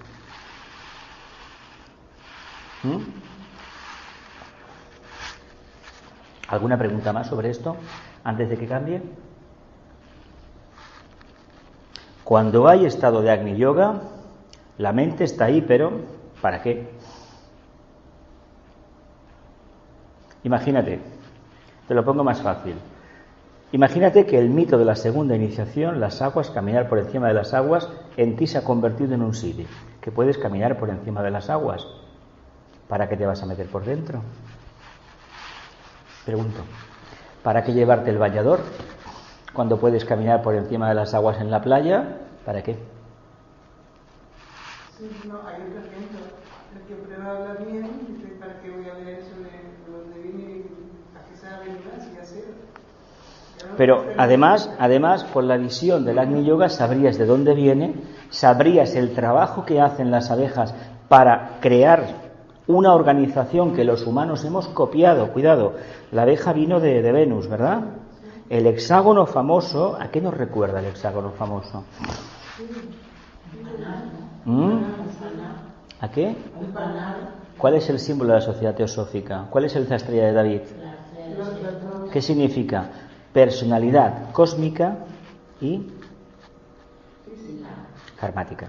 ¿Alguna pregunta más sobre esto antes de que cambie? Cuando hay estado de Agni Yoga, la mente está ahí, pero ¿para qué? Imagínate, te lo pongo más fácil. Imagínate que el mito de la segunda iniciación, las aguas, caminar por encima de las aguas, en ti se ha convertido en un siddhi, que puedes caminar por encima de las aguas. ¿Para qué te vas a meter por dentro? Pregunto, ¿para qué llevarte el bañador cuando puedes caminar por encima de las aguas en la playa? ¿Para qué? Sí, no, hay otro ejemplo. El que prueba habla bien, dice, ¿para qué voy a ver eso de dónde viene y a qué sabe más y hacer? Pero además, por la visión del Agni Yoga sabrías de dónde viene, sabrías el trabajo que hacen las abejas para crear una organización que los humanos hemos copiado. Cuidado, la abeja vino de Venus, ¿verdad? El hexágono famoso, ¿a qué nos recuerda el hexágono famoso? ¿A qué? ¿Cuál es el símbolo de la sociedad teosófica? ¿Cuál es la estrella de David? ¿Qué significa? Personalidad cósmica y karmática.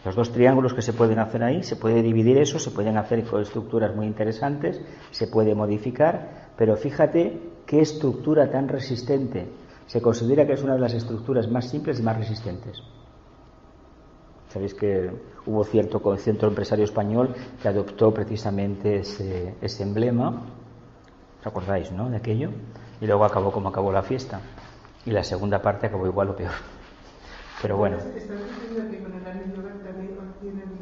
Los dos triángulos que se pueden hacer ahí, se puede dividir eso, se pueden hacer con estructuras muy interesantes, se puede modificar, pero fíjate qué estructura tan resistente. Se considera que es una de las estructuras más simples y más resistentes. Sabéis que hubo cierto centro empresario español que adoptó precisamente ese emblema. ¿Os acordáis, no? De aquello. Y luego acabó como acabó la fiesta. Y la segunda parte acabó igual o peor. Pero bueno. ¿Estás diciendo que con el Agni Yoga también obtienen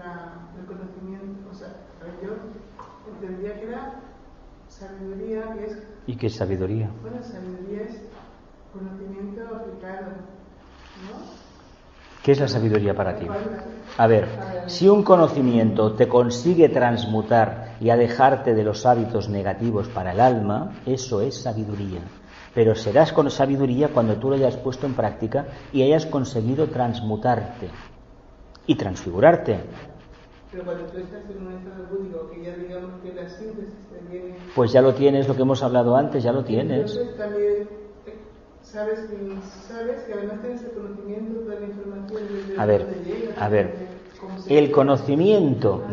el conocimiento? O sea, yo entendía que era sabiduría, que es... ¿Y qué es sabiduría? Bueno, sabiduría es conocimiento aplicado, ¿no? ¿Qué es la sabiduría para ti? A ver, si un conocimiento te consigue transmutar y alejarte de los hábitos negativos para el alma, eso es sabiduría. Pero serás con sabiduría cuando tú lo hayas puesto en práctica y hayas conseguido transmutarte y transfigurarte. Pero cuando tú estás en un estado búdico, que ya digamos que la síntesis también... Pues ya lo tienes, lo que hemos hablado antes, ya lo tienes. Entonces también sabes que además tienes el conocimiento, toda la información... A ver, El conocimiento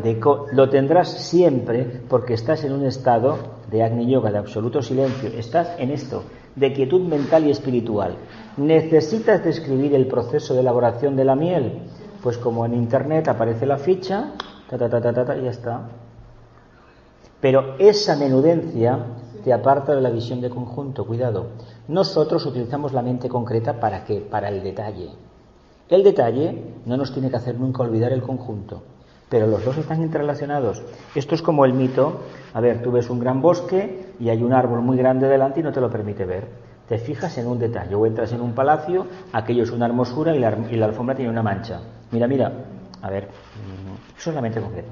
lo tendrás siempre porque estás en un estado de Agni Yoga, de absoluto silencio. Estás en esto, de quietud mental y espiritual. ¿Necesitas describir el proceso de elaboración de la miel? Pues como en internet aparece la ficha, y ya está. Pero esa menudencia te aparta de la visión de conjunto, cuidado. Nosotros utilizamos la mente concreta ¿para qué? Para el detalle. El detalle no nos tiene que hacer nunca olvidar el conjunto, pero los dos están interrelacionados. Esto es como el mito. A ver, tú ves un gran bosque y hay un árbol muy grande delante y no te lo permite ver. Te fijas en un detalle, o entras en un palacio, aquello es una hermosura y la alfombra tiene una mancha. Mira, a ver, eso es la mente concreta.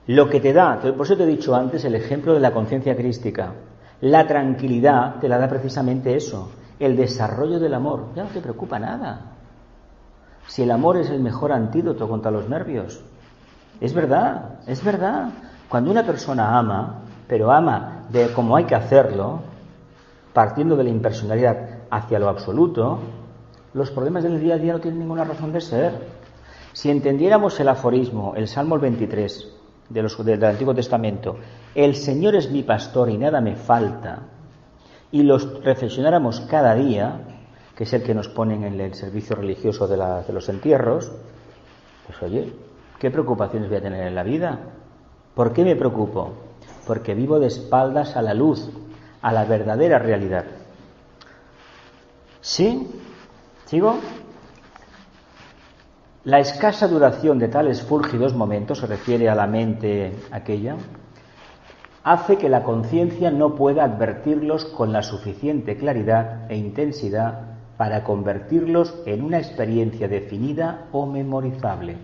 Lo que te da, por eso te he dicho antes el ejemplo de la conciencia crística. La tranquilidad te la da precisamente eso, el desarrollo del amor. Ya no te preocupa nada. Si el amor es el mejor antídoto contra los nervios. Es verdad, es verdad. Cuando una persona ama, pero ama de como hay que hacerlo, partiendo de la impersonalidad hacia lo absoluto, los problemas del día a día no tienen ninguna razón de ser. Si entendiéramos el aforismo, el Salmo 23 del Antiguo Testamento, el Señor es mi pastor y nada me falta, y los reflexionáramos cada día, que es el que nos ponen en el servicio religioso de los entierros, pues oye, ¿qué preocupaciones voy a tener en la vida? ¿Por qué me preocupo? Porque vivo de espaldas a la luz, a la verdadera realidad. ¿Sí? ¿Sigo? La escasa duración de tales fúlgidos momentos, se refiere a la mente aquella, hace que la conciencia no pueda advertirlos con la suficiente claridad e intensidad para convertirlos en una experiencia definida o memorizable,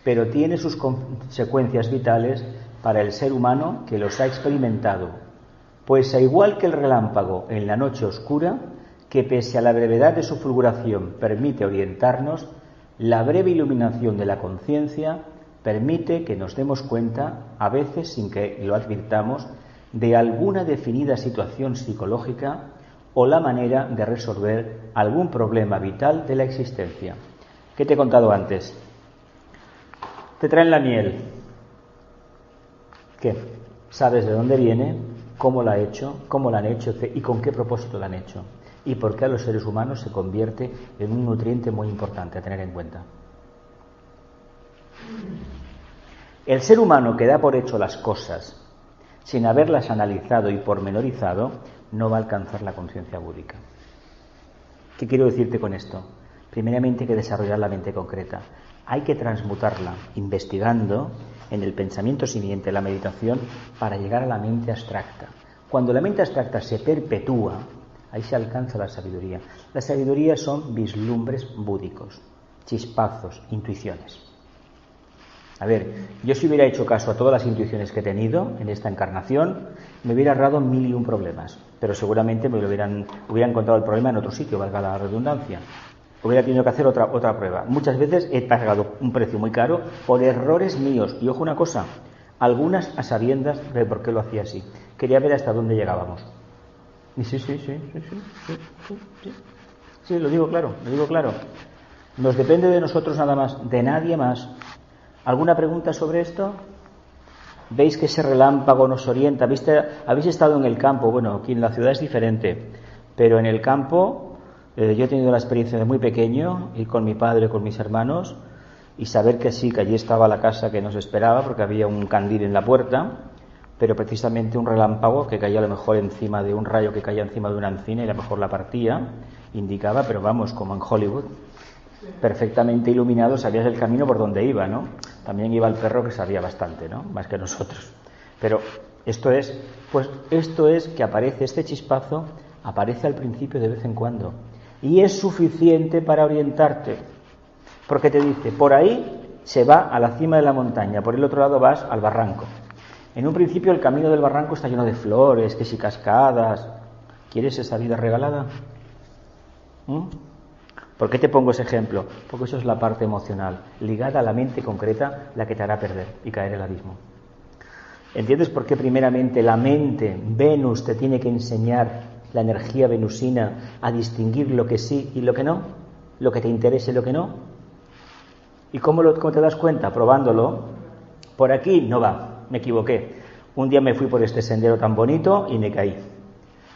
pero tiene sus consecuencias vitales para el ser humano que los ha experimentado, pues a igual que el relámpago en la noche oscura, que pese a la brevedad de su fulguración permite orientarnos, la breve iluminación de la conciencia permite que nos demos cuenta, a veces sin que lo advirtamos, de alguna definida situación psicológica o la manera de resolver algún problema vital de la existencia. ¿Qué te he contado antes? Te traen la miel. ¿Qué? ¿Sabes de dónde viene? ¿Cómo la ha hecho? ¿Cómo la han hecho? ¿Y con qué propósito la han hecho? Y por qué a los seres humanos se convierte en un nutriente muy importante a tener en cuenta. El ser humano que da por hecho las cosas sin haberlas analizado y pormenorizado no va a alcanzar la conciencia búdica. ¿Qué quiero decirte con esto? Primeramente hay que desarrollar la mente concreta. Hay que transmutarla investigando en el pensamiento siguiente, la meditación, para llegar a la mente abstracta. Cuando la mente abstracta se perpetúa, ahí se alcanza la sabiduría. La sabiduría son vislumbres búdicos, chispazos, intuiciones. A ver, yo si hubiera hecho caso a todas las intuiciones que he tenido en esta encarnación, me hubiera ahorrado 1001 problemas, pero seguramente hubiera encontrado el problema en otro sitio, valga la redundancia. Hubiera tenido que hacer otra prueba. Muchas veces he pagado un precio muy caro por errores míos. Y ojo una cosa, algunas a sabiendas de por qué lo hacía así. Quería ver hasta dónde llegábamos. Y sí, lo digo claro. Nos depende de nosotros nada más, de nadie más. ¿Alguna pregunta sobre esto? ¿Veis que ese relámpago nos orienta? ¿Habéis estado en el campo? Bueno, aquí en la ciudad es diferente, pero en el campo yo he tenido la experiencia de muy pequeño, ir con mi padre, con mis hermanos, y saber que sí, que allí estaba la casa que nos esperaba, porque había un candil en la puerta, pero precisamente un relámpago que caía a lo mejor encima de un rayo que caía encima de una encina y a lo mejor la partía, indicaba, pero vamos, como en Hollywood, perfectamente iluminado, sabías el camino por donde iba, ¿no? También iba el perro, que sabía bastante, ¿no? Más que nosotros. Pero esto es que aparece este chispazo, aparece al principio de vez en cuando, y es suficiente para orientarte, porque te dice, por ahí se va a la cima de la montaña, por el otro lado vas al barranco. En un principio el camino del barranco está lleno de flores, que si cascadas. ¿Quieres esa vida regalada? ¿Por qué te pongo ese ejemplo? Porque eso es la parte emocional, ligada a la mente concreta, la que te hará perder y caer en el abismo. ¿Entiendes por qué primeramente la mente, Venus, te tiene que enseñar, la energía venusina, a distinguir lo que sí y lo que no? Lo que te interesa y lo que no. ¿Y cómo te das cuenta? Probándolo. Por aquí no va, me equivoqué. Un día me fui por este sendero tan bonito y me caí.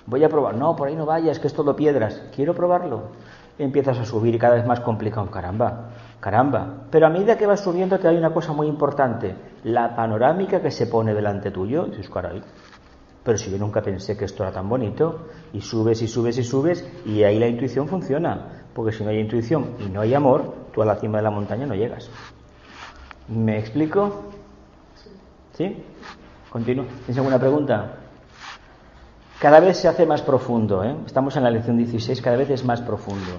Voy a probar. No, por ahí no vayas, que es todo piedras. Quiero probarlo. Y empiezas a subir y cada vez más complicado. Caramba. Pero a medida que vas subiendo te hay una cosa muy importante. La panorámica que se pone delante tuyo. Y dices, caray, pero si yo nunca pensé que esto era tan bonito. Y subes y subes y subes y ahí la intuición funciona. Porque si no hay intuición y no hay amor, tú a la cima de la montaña no llegas. ¿Me explico? ¿Sí? Continúo. ¿Tienes alguna pregunta? Cada vez se hace más profundo, ¿eh? Estamos en la lección 16, cada vez es más profundo.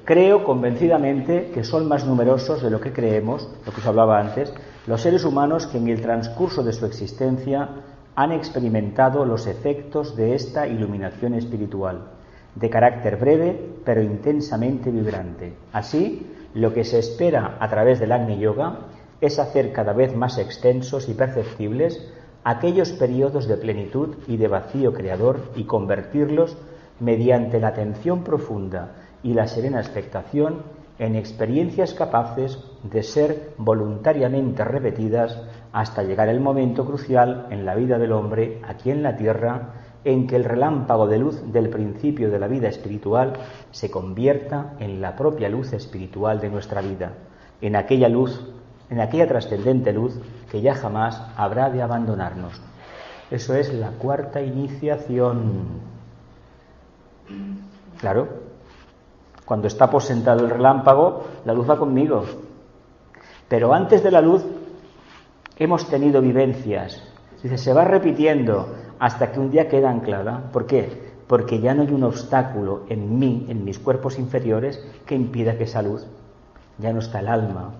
Creo convencidamente que son más numerosos de lo que creemos, lo que os hablaba antes, los seres humanos que en el transcurso de su existencia han experimentado los efectos de esta iluminación espiritual, de carácter breve pero intensamente vibrante. Así, lo que se espera a través del Agni Yoga es hacer cada vez más extensos y perceptibles aquellos periodos de plenitud y de vacío creador y convertirlos, mediante la atención profunda y la serena expectación, en experiencias capaces de ser voluntariamente repetidas hasta llegar el momento crucial en la vida del hombre aquí en la tierra, en que el relámpago de luz del principio de la vida espiritual se convierta en la propia luz espiritual de nuestra vida, en aquella luz, en aquella trascendente luz que ya jamás habrá de abandonarnos. Eso es la cuarta iniciación. Claro, cuando está aposentado el relámpago, la luz va conmigo. Pero antes de la luz hemos tenido vivencias. Dice, se va repitiendo hasta que un día queda anclada. ¿Por qué? Porque ya no hay un obstáculo en mí, en mis cuerpos inferiores, que impida que esa luz. Ya no está el alma.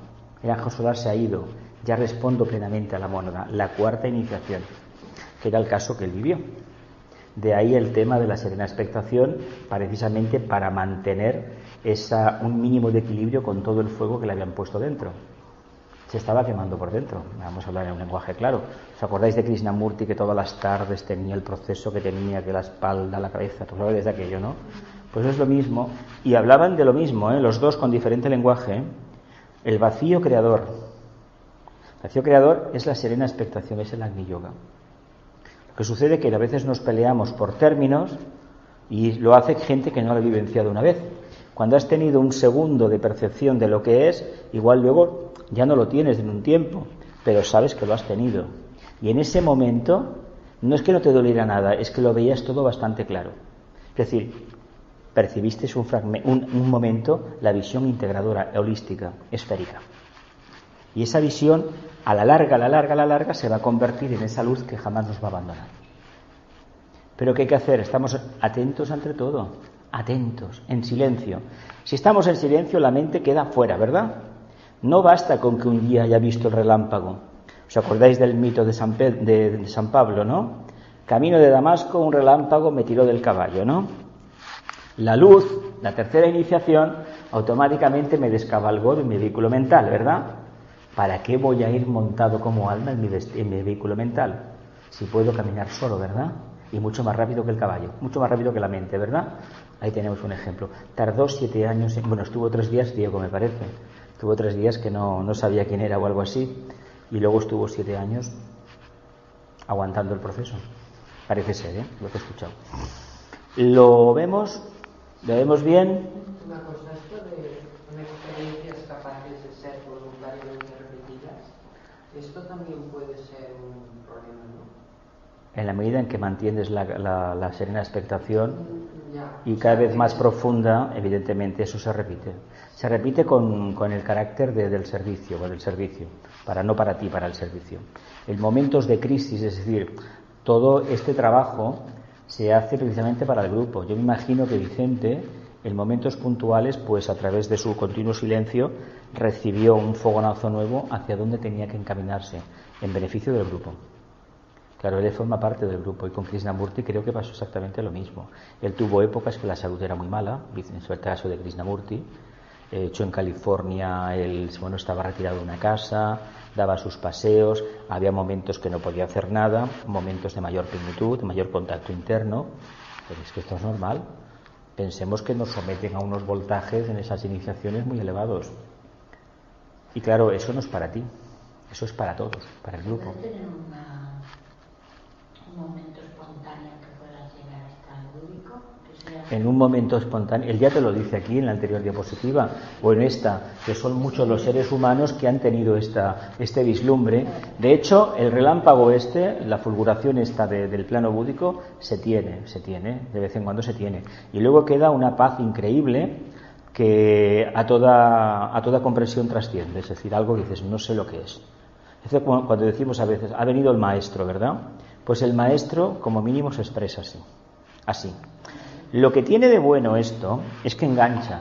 El ángel solar se ha ido. Ya respondo plenamente a la monada. La cuarta iniciación, que era el caso que él vivió. De ahí el tema de la serena expectación, precisamente para mantener un mínimo de equilibrio con todo el fuego que le habían puesto dentro. Se estaba quemando por dentro. Vamos a hablar en un lenguaje claro. ¿Os acordáis de Krishnamurti, que todas las tardes tenía el proceso que tenía, que la espalda, la cabeza? Tú sabes de aquello, ¿no? Pues es lo mismo. Y hablaban de lo mismo, los dos con diferente lenguaje. El vacío creador. El vacío creador es la serena expectación, es el Agni Yoga. Lo que sucede es que a veces nos peleamos por términos y lo hace gente que no lo ha vivenciado una vez. Cuando has tenido un segundo de percepción de lo que es, igual luego ya no lo tienes en un tiempo, pero sabes que lo has tenido. Y en ese momento no es que no te doliera nada, es que lo veías todo bastante claro. Es decir, percibiste un momento la visión integradora, holística, esférica. Y esa visión, a la larga, se va a convertir en esa luz que jamás nos va a abandonar. Pero ¿qué hay que hacer? Estamos atentos ante todo, atentos, en silencio. Si estamos en silencio, la mente queda fuera, ¿verdad? No basta con que un día haya visto el relámpago. ¿Os acordáis del mito de San Pablo, no? Camino de Damasco, un relámpago me tiró del caballo, ¿no? La luz, la tercera iniciación, automáticamente me descabalgó de mi vehículo mental, ¿verdad? ¿Para qué voy a ir montado como alma en mi vehículo mental? Si puedo caminar solo, ¿verdad? Y mucho más rápido que el caballo, mucho más rápido que la mente, ¿verdad? Ahí tenemos un ejemplo. Tardó 7 años, estuvo 3 días, Diego, me parece. Estuvo 3 días que no sabía quién era o algo así. Y luego estuvo 7 años aguantando el proceso. Parece ser, lo que he escuchado. ¿Lo vemos bien? Una cosa, esto de experiencias capaces de ser voluntariamente repetidas, esto también puede ser un problema, ¿no? En la medida en que mantienes la serena expectación y cada vez más profunda, evidentemente eso se repite. Se repite con el carácter del servicio, no para ti, para el servicio. En momentos de crisis, es decir, todo este trabajo se hace precisamente para el grupo. Yo me imagino que Vicente, en momentos puntuales, pues a través de su continuo silencio, recibió un fogonazo nuevo hacia donde tenía que encaminarse, en beneficio del grupo. Claro, él forma parte del grupo, y con Krishnamurti creo que pasó exactamente lo mismo. Él tuvo épocas que la salud era muy mala, en el caso de Krishnamurti. Hecho en California, él estaba retirado de una casa, daba sus paseos, había momentos que no podía hacer nada, momentos de mayor plenitud, de mayor contacto interno. Pero es que esto es normal. Pensemos que nos someten a unos voltajes en esas iniciaciones muy elevados. Y claro, eso no es para ti, eso es para todos, para el grupo. ¿Puedes tener un momento espontáneo que puedas llegar hasta el lúdico? En un momento espontáneo, él ya te lo dice aquí en la anterior diapositiva, o en esta, que son muchos los seres humanos que han tenido este vislumbre. De hecho, el relámpago la fulguración esta del plano búdico, se tiene, de vez en cuando se tiene. Y luego queda una paz increíble que a toda comprensión trasciende, es decir, algo que dices, no sé lo que es. Es cuando decimos a veces, ha venido el maestro, ¿verdad? Pues el maestro, como mínimo, se expresa así. Lo que tiene de bueno esto es que engancha,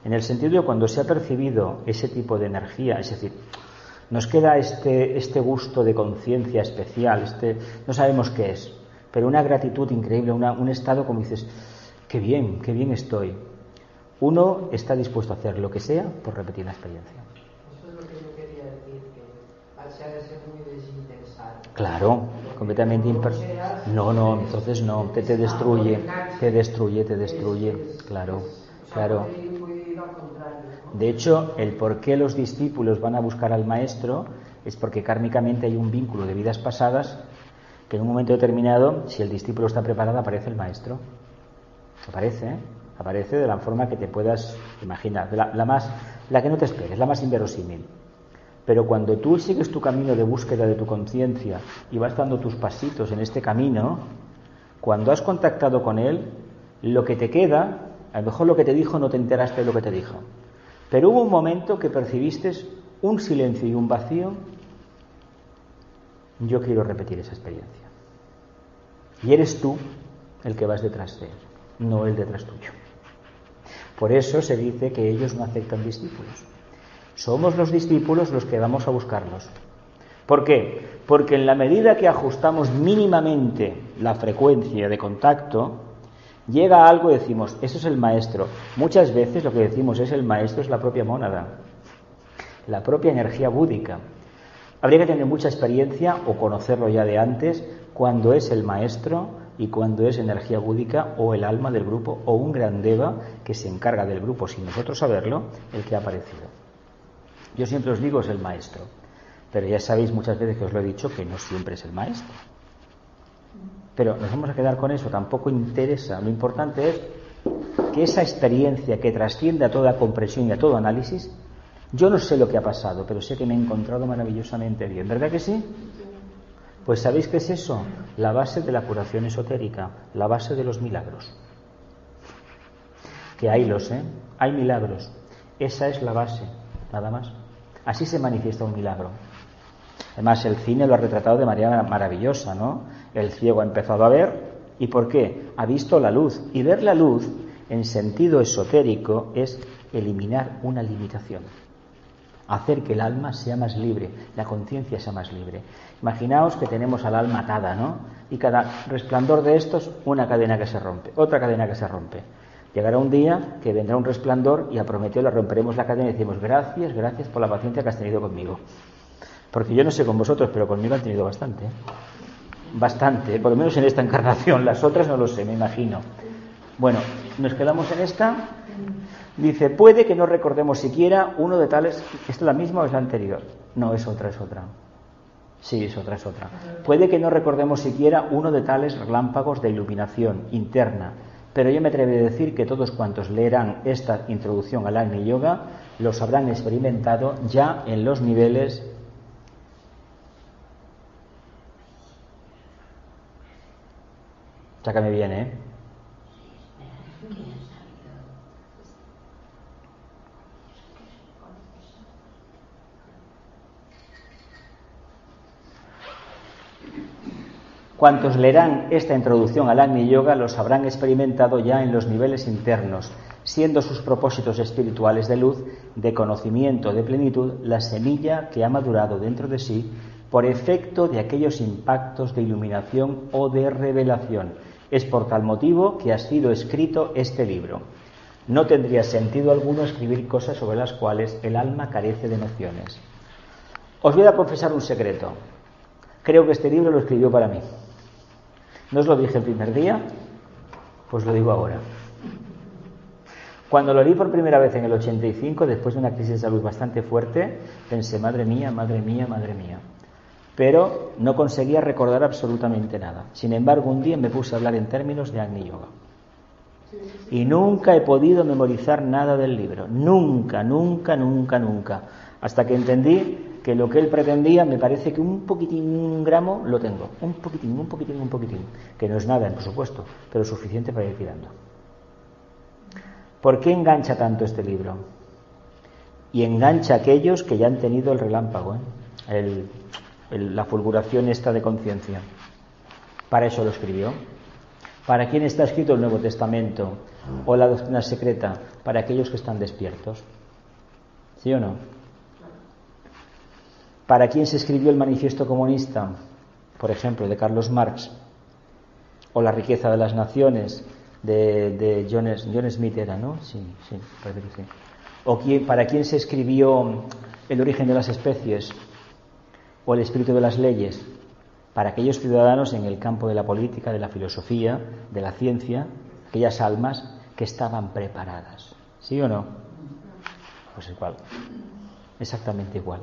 en el sentido de cuando se ha percibido ese tipo de energía, es decir, nos queda este gusto de conciencia especial, no sabemos qué es, pero una gratitud increíble, un estado como dices, qué bien estoy. Uno está dispuesto a hacer lo que sea por repetir la experiencia. Eso es lo que yo quería decir, que se ha de ser muy desinteresado. Claro, completamente No, entonces no, te destruye, claro. De hecho, el por qué los discípulos van a buscar al maestro es porque kármicamente hay un vínculo de vidas pasadas que en un momento determinado, si el discípulo está preparado, aparece el maestro. Aparece de la forma que te puedas imaginar, la que no te esperes, la más inverosímil. Pero cuando tú sigues tu camino de búsqueda de tu conciencia y vas dando tus pasitos en este camino, cuando has contactado con él, lo que te queda, a lo mejor lo que te dijo no te enteraste de lo que te dijo, pero hubo un momento que percibiste un silencio y un vacío. Yo quiero repetir esa experiencia. Y eres tú el que vas detrás de él, no él detrás tuyo. Por eso se dice que ellos no aceptan discípulos. Somos los discípulos los que vamos a buscarlos. ¿Por qué? Porque en la medida que ajustamos mínimamente la frecuencia de contacto, llega algo y decimos, eso es el maestro. Muchas veces lo que decimos es el maestro, es la propia mónada, la propia energía búdica. Habría que tener mucha experiencia o conocerlo ya de antes cuando es el maestro y cuando es energía búdica o el alma del grupo o un gran deva que se encarga del grupo sin nosotros saberlo, el que ha aparecido. Yo siempre os digo es el maestro, pero ya sabéis muchas veces que os lo he dicho que no siempre es el maestro. Pero nos vamos a quedar con eso, tampoco interesa. Lo importante es que esa experiencia que trasciende a toda comprensión y a todo análisis, yo no sé lo que ha pasado, pero sé que me he encontrado maravillosamente bien. ¿Verdad que sí? Pues ¿sabéis qué es eso? La base de la curación esotérica, la base de los milagros. Que hay milagros. Esa es la base, nada más. Así se manifiesta un milagro. Además, el cine lo ha retratado de manera maravillosa, ¿no? El ciego ha empezado a ver, ¿y por qué? Ha visto la luz. Y ver la luz, en sentido esotérico, es eliminar una limitación. Hacer que el alma sea más libre, la conciencia sea más libre. Imaginaos que tenemos al alma atada, ¿no? Y cada resplandor de estos, una cadena que se rompe, otra cadena que se rompe. Llegará un día que vendrá un resplandor y a Prometeo le romperemos la cadena y decimos gracias por la paciencia que has tenido conmigo. Porque yo no sé con vosotros, pero conmigo han tenido bastante. Bastante, por lo menos en esta encarnación. Las otras no lo sé, me imagino. Bueno, nos quedamos en esta. Dice, puede que no recordemos siquiera uno de tales... ¿Esta es la misma o es la anterior? No, es otra. Sí, es otra. Puede que no recordemos siquiera uno de tales relámpagos de iluminación interna, pero yo me atrevo a decir que todos cuantos leerán esta introducción al Agni Yoga los habrán experimentado ya en los niveles... Sácame bien, ¿eh? Cuantos leerán esta introducción al Agni Yoga los habrán experimentado ya en los niveles internos, siendo sus propósitos espirituales de luz, de conocimiento, de plenitud, la semilla que ha madurado dentro de sí por efecto de aquellos impactos de iluminación o de revelación. Es por tal motivo que ha sido escrito este libro. No tendría sentido alguno escribir cosas sobre las cuales el alma carece de nociones. Os voy a confesar un secreto. Creo que este libro lo escribió para mí. ¿No os lo dije el primer día? Pues lo digo ahora. Cuando lo leí por primera vez en el 85, después de una crisis de salud bastante fuerte, pensé, madre mía, madre mía, madre mía. Pero no conseguía recordar absolutamente nada. Sin embargo, un día me puse a hablar en términos de Agni Yoga. Y nunca he podido memorizar nada del libro. Nunca, nunca, nunca, nunca. Hasta que entendí que lo que él pretendía, me parece que un poquitín, un gramo, lo tengo. Un poquitín, un poquitín, un poquitín. Que no es nada, por supuesto, pero suficiente para ir tirando. ¿Por qué engancha tanto este libro? Y engancha a aquellos que ya han tenido el relámpago, la fulguración esta de conciencia. Para eso lo escribió. ¿Para quién está escrito el Nuevo Testamento o la doctrina secreta? Para aquellos que están despiertos. ¿Sí o no? ¿Para quién se escribió el Manifiesto Comunista? Por ejemplo, de Carlos Marx. O La riqueza de las naciones, de John Smith era, ¿no? Sí, parece que sí. ¿O para quién se escribió El origen de las especies? ¿O El espíritu de las leyes? Para aquellos ciudadanos en el campo de la política, de la filosofía, de la ciencia, aquellas almas que estaban preparadas. ¿Sí o no? Pues igual, exactamente igual.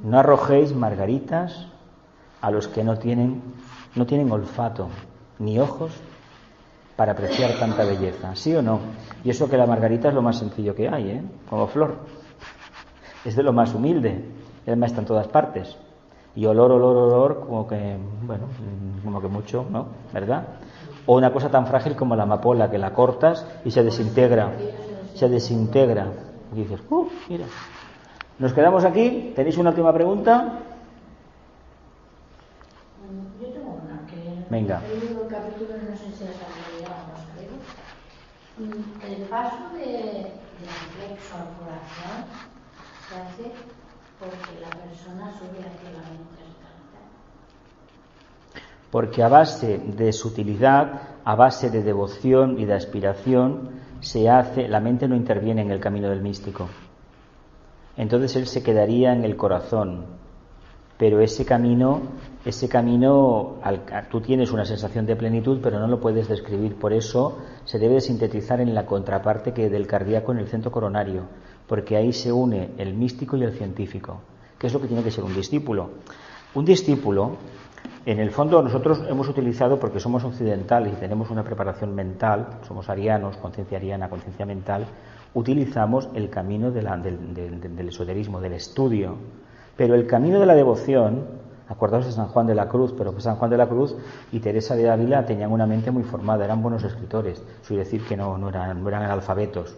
No arrojéis margaritas a los que no tienen olfato ni ojos para apreciar tanta belleza. ¿Sí o no? Y eso que la margarita es lo más sencillo que hay, como flor. Es de lo más humilde. Y además está en todas partes. Y olor, como que mucho, ¿no? ¿Verdad? O una cosa tan frágil como la amapola, que la cortas y se desintegra. Se desintegra. Y dices, mira. Nos quedamos aquí. ¿Tenéis una última pregunta? Yo tengo una que... Venga. El capítulo, no sé si has leído, el paso de reflexo al corazón se hace porque la persona sube hacia la mente alta. Porque a base de sutilidad, a base de devoción y de aspiración, la mente no interviene en el camino del místico. Entonces él se quedaría en el corazón. Pero ese camino, tú tienes una sensación de plenitud, pero no lo puedes describir. Por eso se debe sintetizar en la contraparte del cardíaco, en el centro coronario, porque ahí se une el místico y el científico, que es lo que tiene que ser un discípulo. Un discípulo, en el fondo nosotros hemos utilizado, porque somos occidentales y tenemos una preparación mental, somos arianos, conciencia ariana, conciencia mental, utilizamos el camino del esoterismo, del estudio. Pero el camino de la devoción, acordaos de San Juan de la Cruz, pero que San Juan de la Cruz y Teresa de Ávila tenían una mente muy formada, eran buenos escritores, soy decir que no eran analfabetos.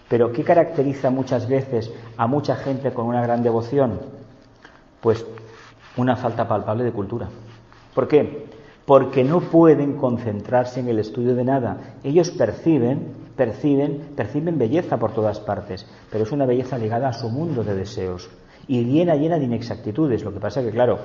Pero ¿qué caracteriza muchas veces a mucha gente con una gran devoción? Pues una falta palpable de cultura. ¿Por qué? Porque no pueden concentrarse en el estudio de nada. Ellos perciben belleza por todas partes, pero es una belleza ligada a su mundo de deseos y llena de inexactitudes. Lo que pasa es que, claro,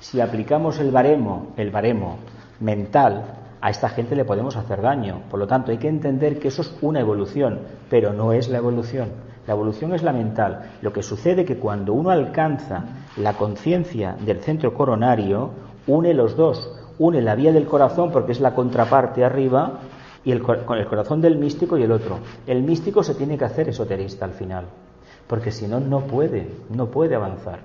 si aplicamos el baremo mental, a esta gente le podemos hacer daño. Por lo tanto, hay que entender que eso es una evolución, pero no es la evolución. La evolución es la mental. Lo que sucede es que cuando uno alcanza la conciencia del centro coronario, une los dos. Une la vía del corazón, porque es la contraparte arriba, y con el corazón del místico y el otro. El místico se tiene que hacer esoterista al final, porque si no, no puede avanzar.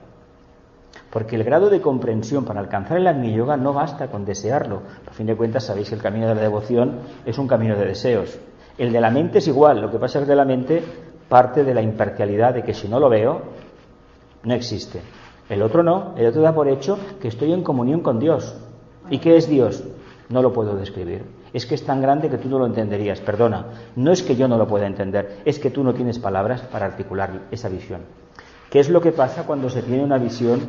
Porque el grado de comprensión para alcanzar el Agni Yoga no basta con desearlo. A fin de cuentas, sabéis que el camino de la devoción es un camino de deseos. El de la mente es igual. Lo que pasa es que el de la mente parte de la imparcialidad de que si no lo veo, no existe. El otro no. El otro da por hecho que estoy en comunión con Dios. ¿Y qué es Dios? No lo puedo describir. Es que es tan grande que tú no lo entenderías. Perdona, no es que yo no lo pueda entender, es que tú no tienes palabras para articular esa visión. ¿Qué es lo que pasa cuando se tiene una visión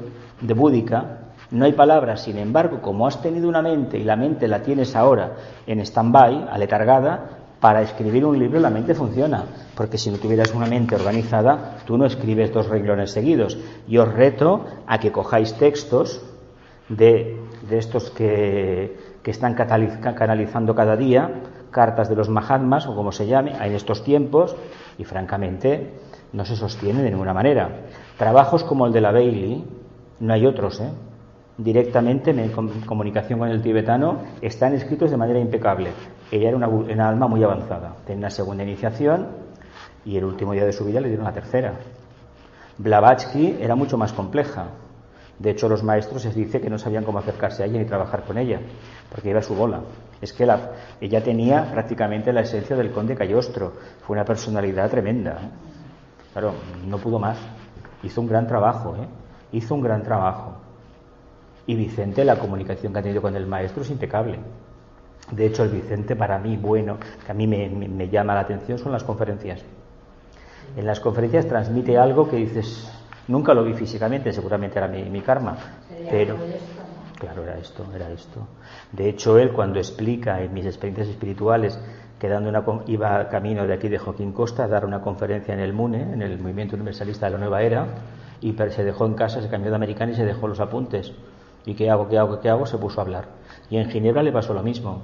de búdica? No hay palabras. Sin embargo, como has tenido una mente y la mente la tienes ahora en stand-by, aletargada, para escribir un libro la mente funciona. Porque si no tuvieras una mente organizada, tú no escribes 2 renglones seguidos. Y os reto a que cojáis textos de estos que están canalizando cada día, cartas de los Mahatmas o como se llame, en estos tiempos, y francamente no se sostiene de ninguna manera. Trabajos como el de la Bailey, no hay otros, directamente en comunicación con el tibetano, están escritos de manera impecable. Ella era una alma muy avanzada, tenía una segunda iniciación y el último día de su vida le dieron la tercera. Blavatsky era mucho más compleja. De hecho, los maestros se dice que no sabían cómo acercarse a ella ni trabajar con ella, porque iba a su bola. Es que ella tenía prácticamente la esencia del conde Cagliostro. Fue una personalidad tremenda. Claro, no pudo más. Hizo un gran trabajo, hizo un gran trabajo. Y Vicente, la comunicación que ha tenido con el maestro es impecable. De hecho, el Vicente para mí bueno, que a mí me llama la atención, son las conferencias. En las conferencias transmite algo que dices, nunca lo vi físicamente, seguramente era mi karma, pero claro, era esto. De hecho, él cuando explica en mis experiencias espirituales que iba camino de aquí de Joaquín Costa a dar una conferencia en el MUNE, en el Movimiento Universalista de la Nueva Era, y se dejó en casa, se cambió de americano y se dejó los apuntes. ¿Y qué hago? Se puso a hablar. Y en Ginebra le pasó lo mismo.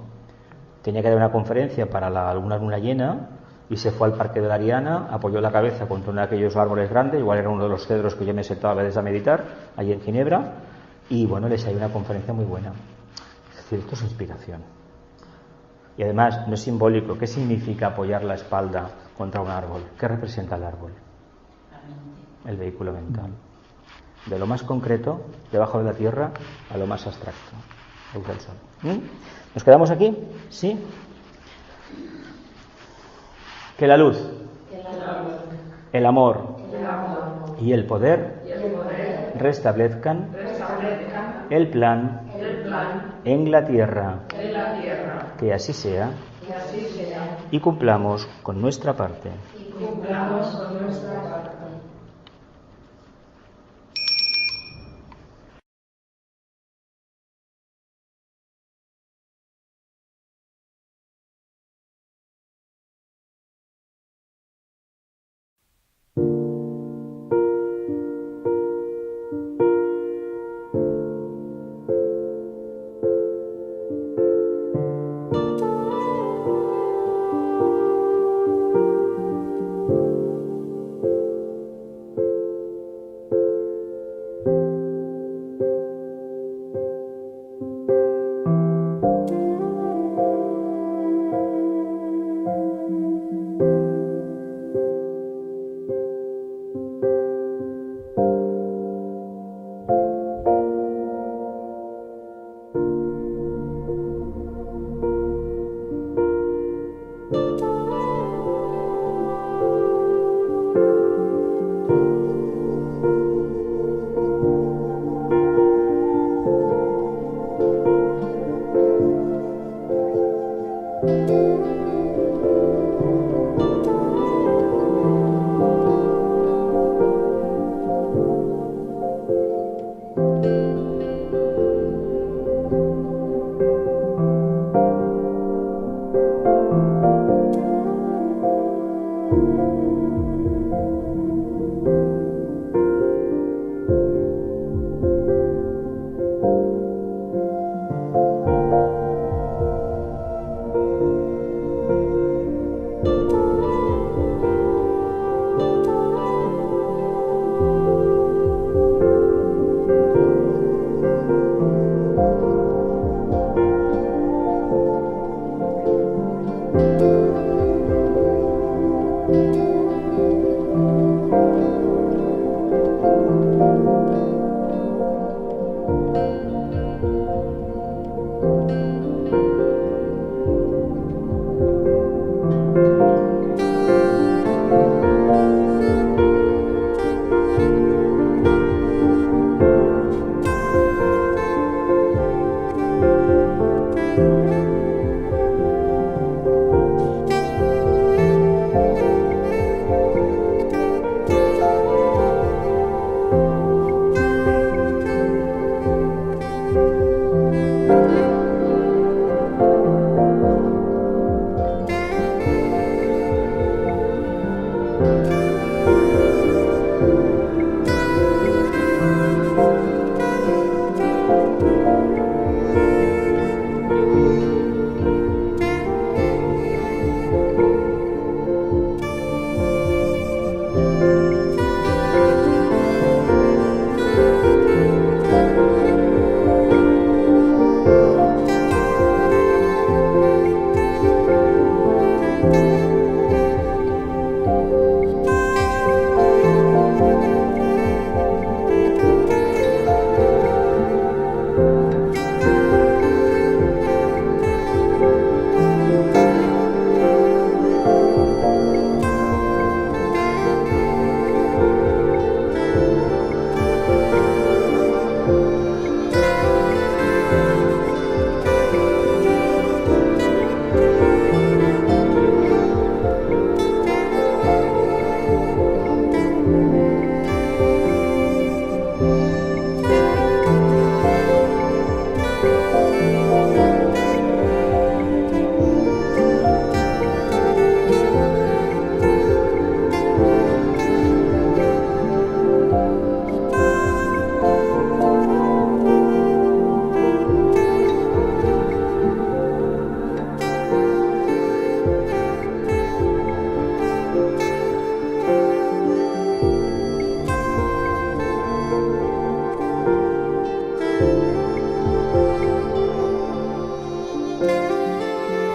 Tenía que dar una conferencia para alguna luna llena y se fue al Parque de la Ariana, apoyó la cabeza contra uno de aquellos árboles grandes, igual era uno de los cedros que yo me sentaba a veces a meditar, allí en Ginebra, y bueno, les salió una conferencia muy buena. Es decir, esto es inspiración. Y además, no es simbólico. ¿Qué significa apoyar la espalda contra un árbol? ¿Qué representa el árbol? El vehículo mental. De lo más concreto, debajo de la tierra, a lo más abstracto. Luz del sol. ¿Nos quedamos aquí? ¿Sí? Que la luz, el amor y el poder restablezcan el plan en la tierra. Que así sea y cumplamos con nuestra parte.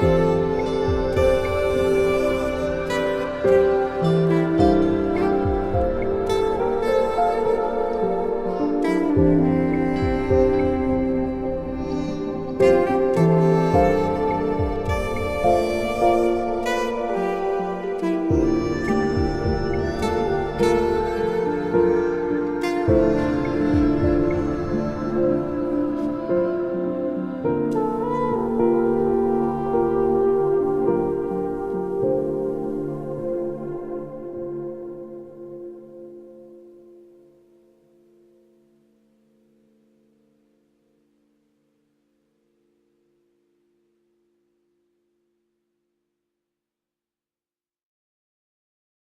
Thank you.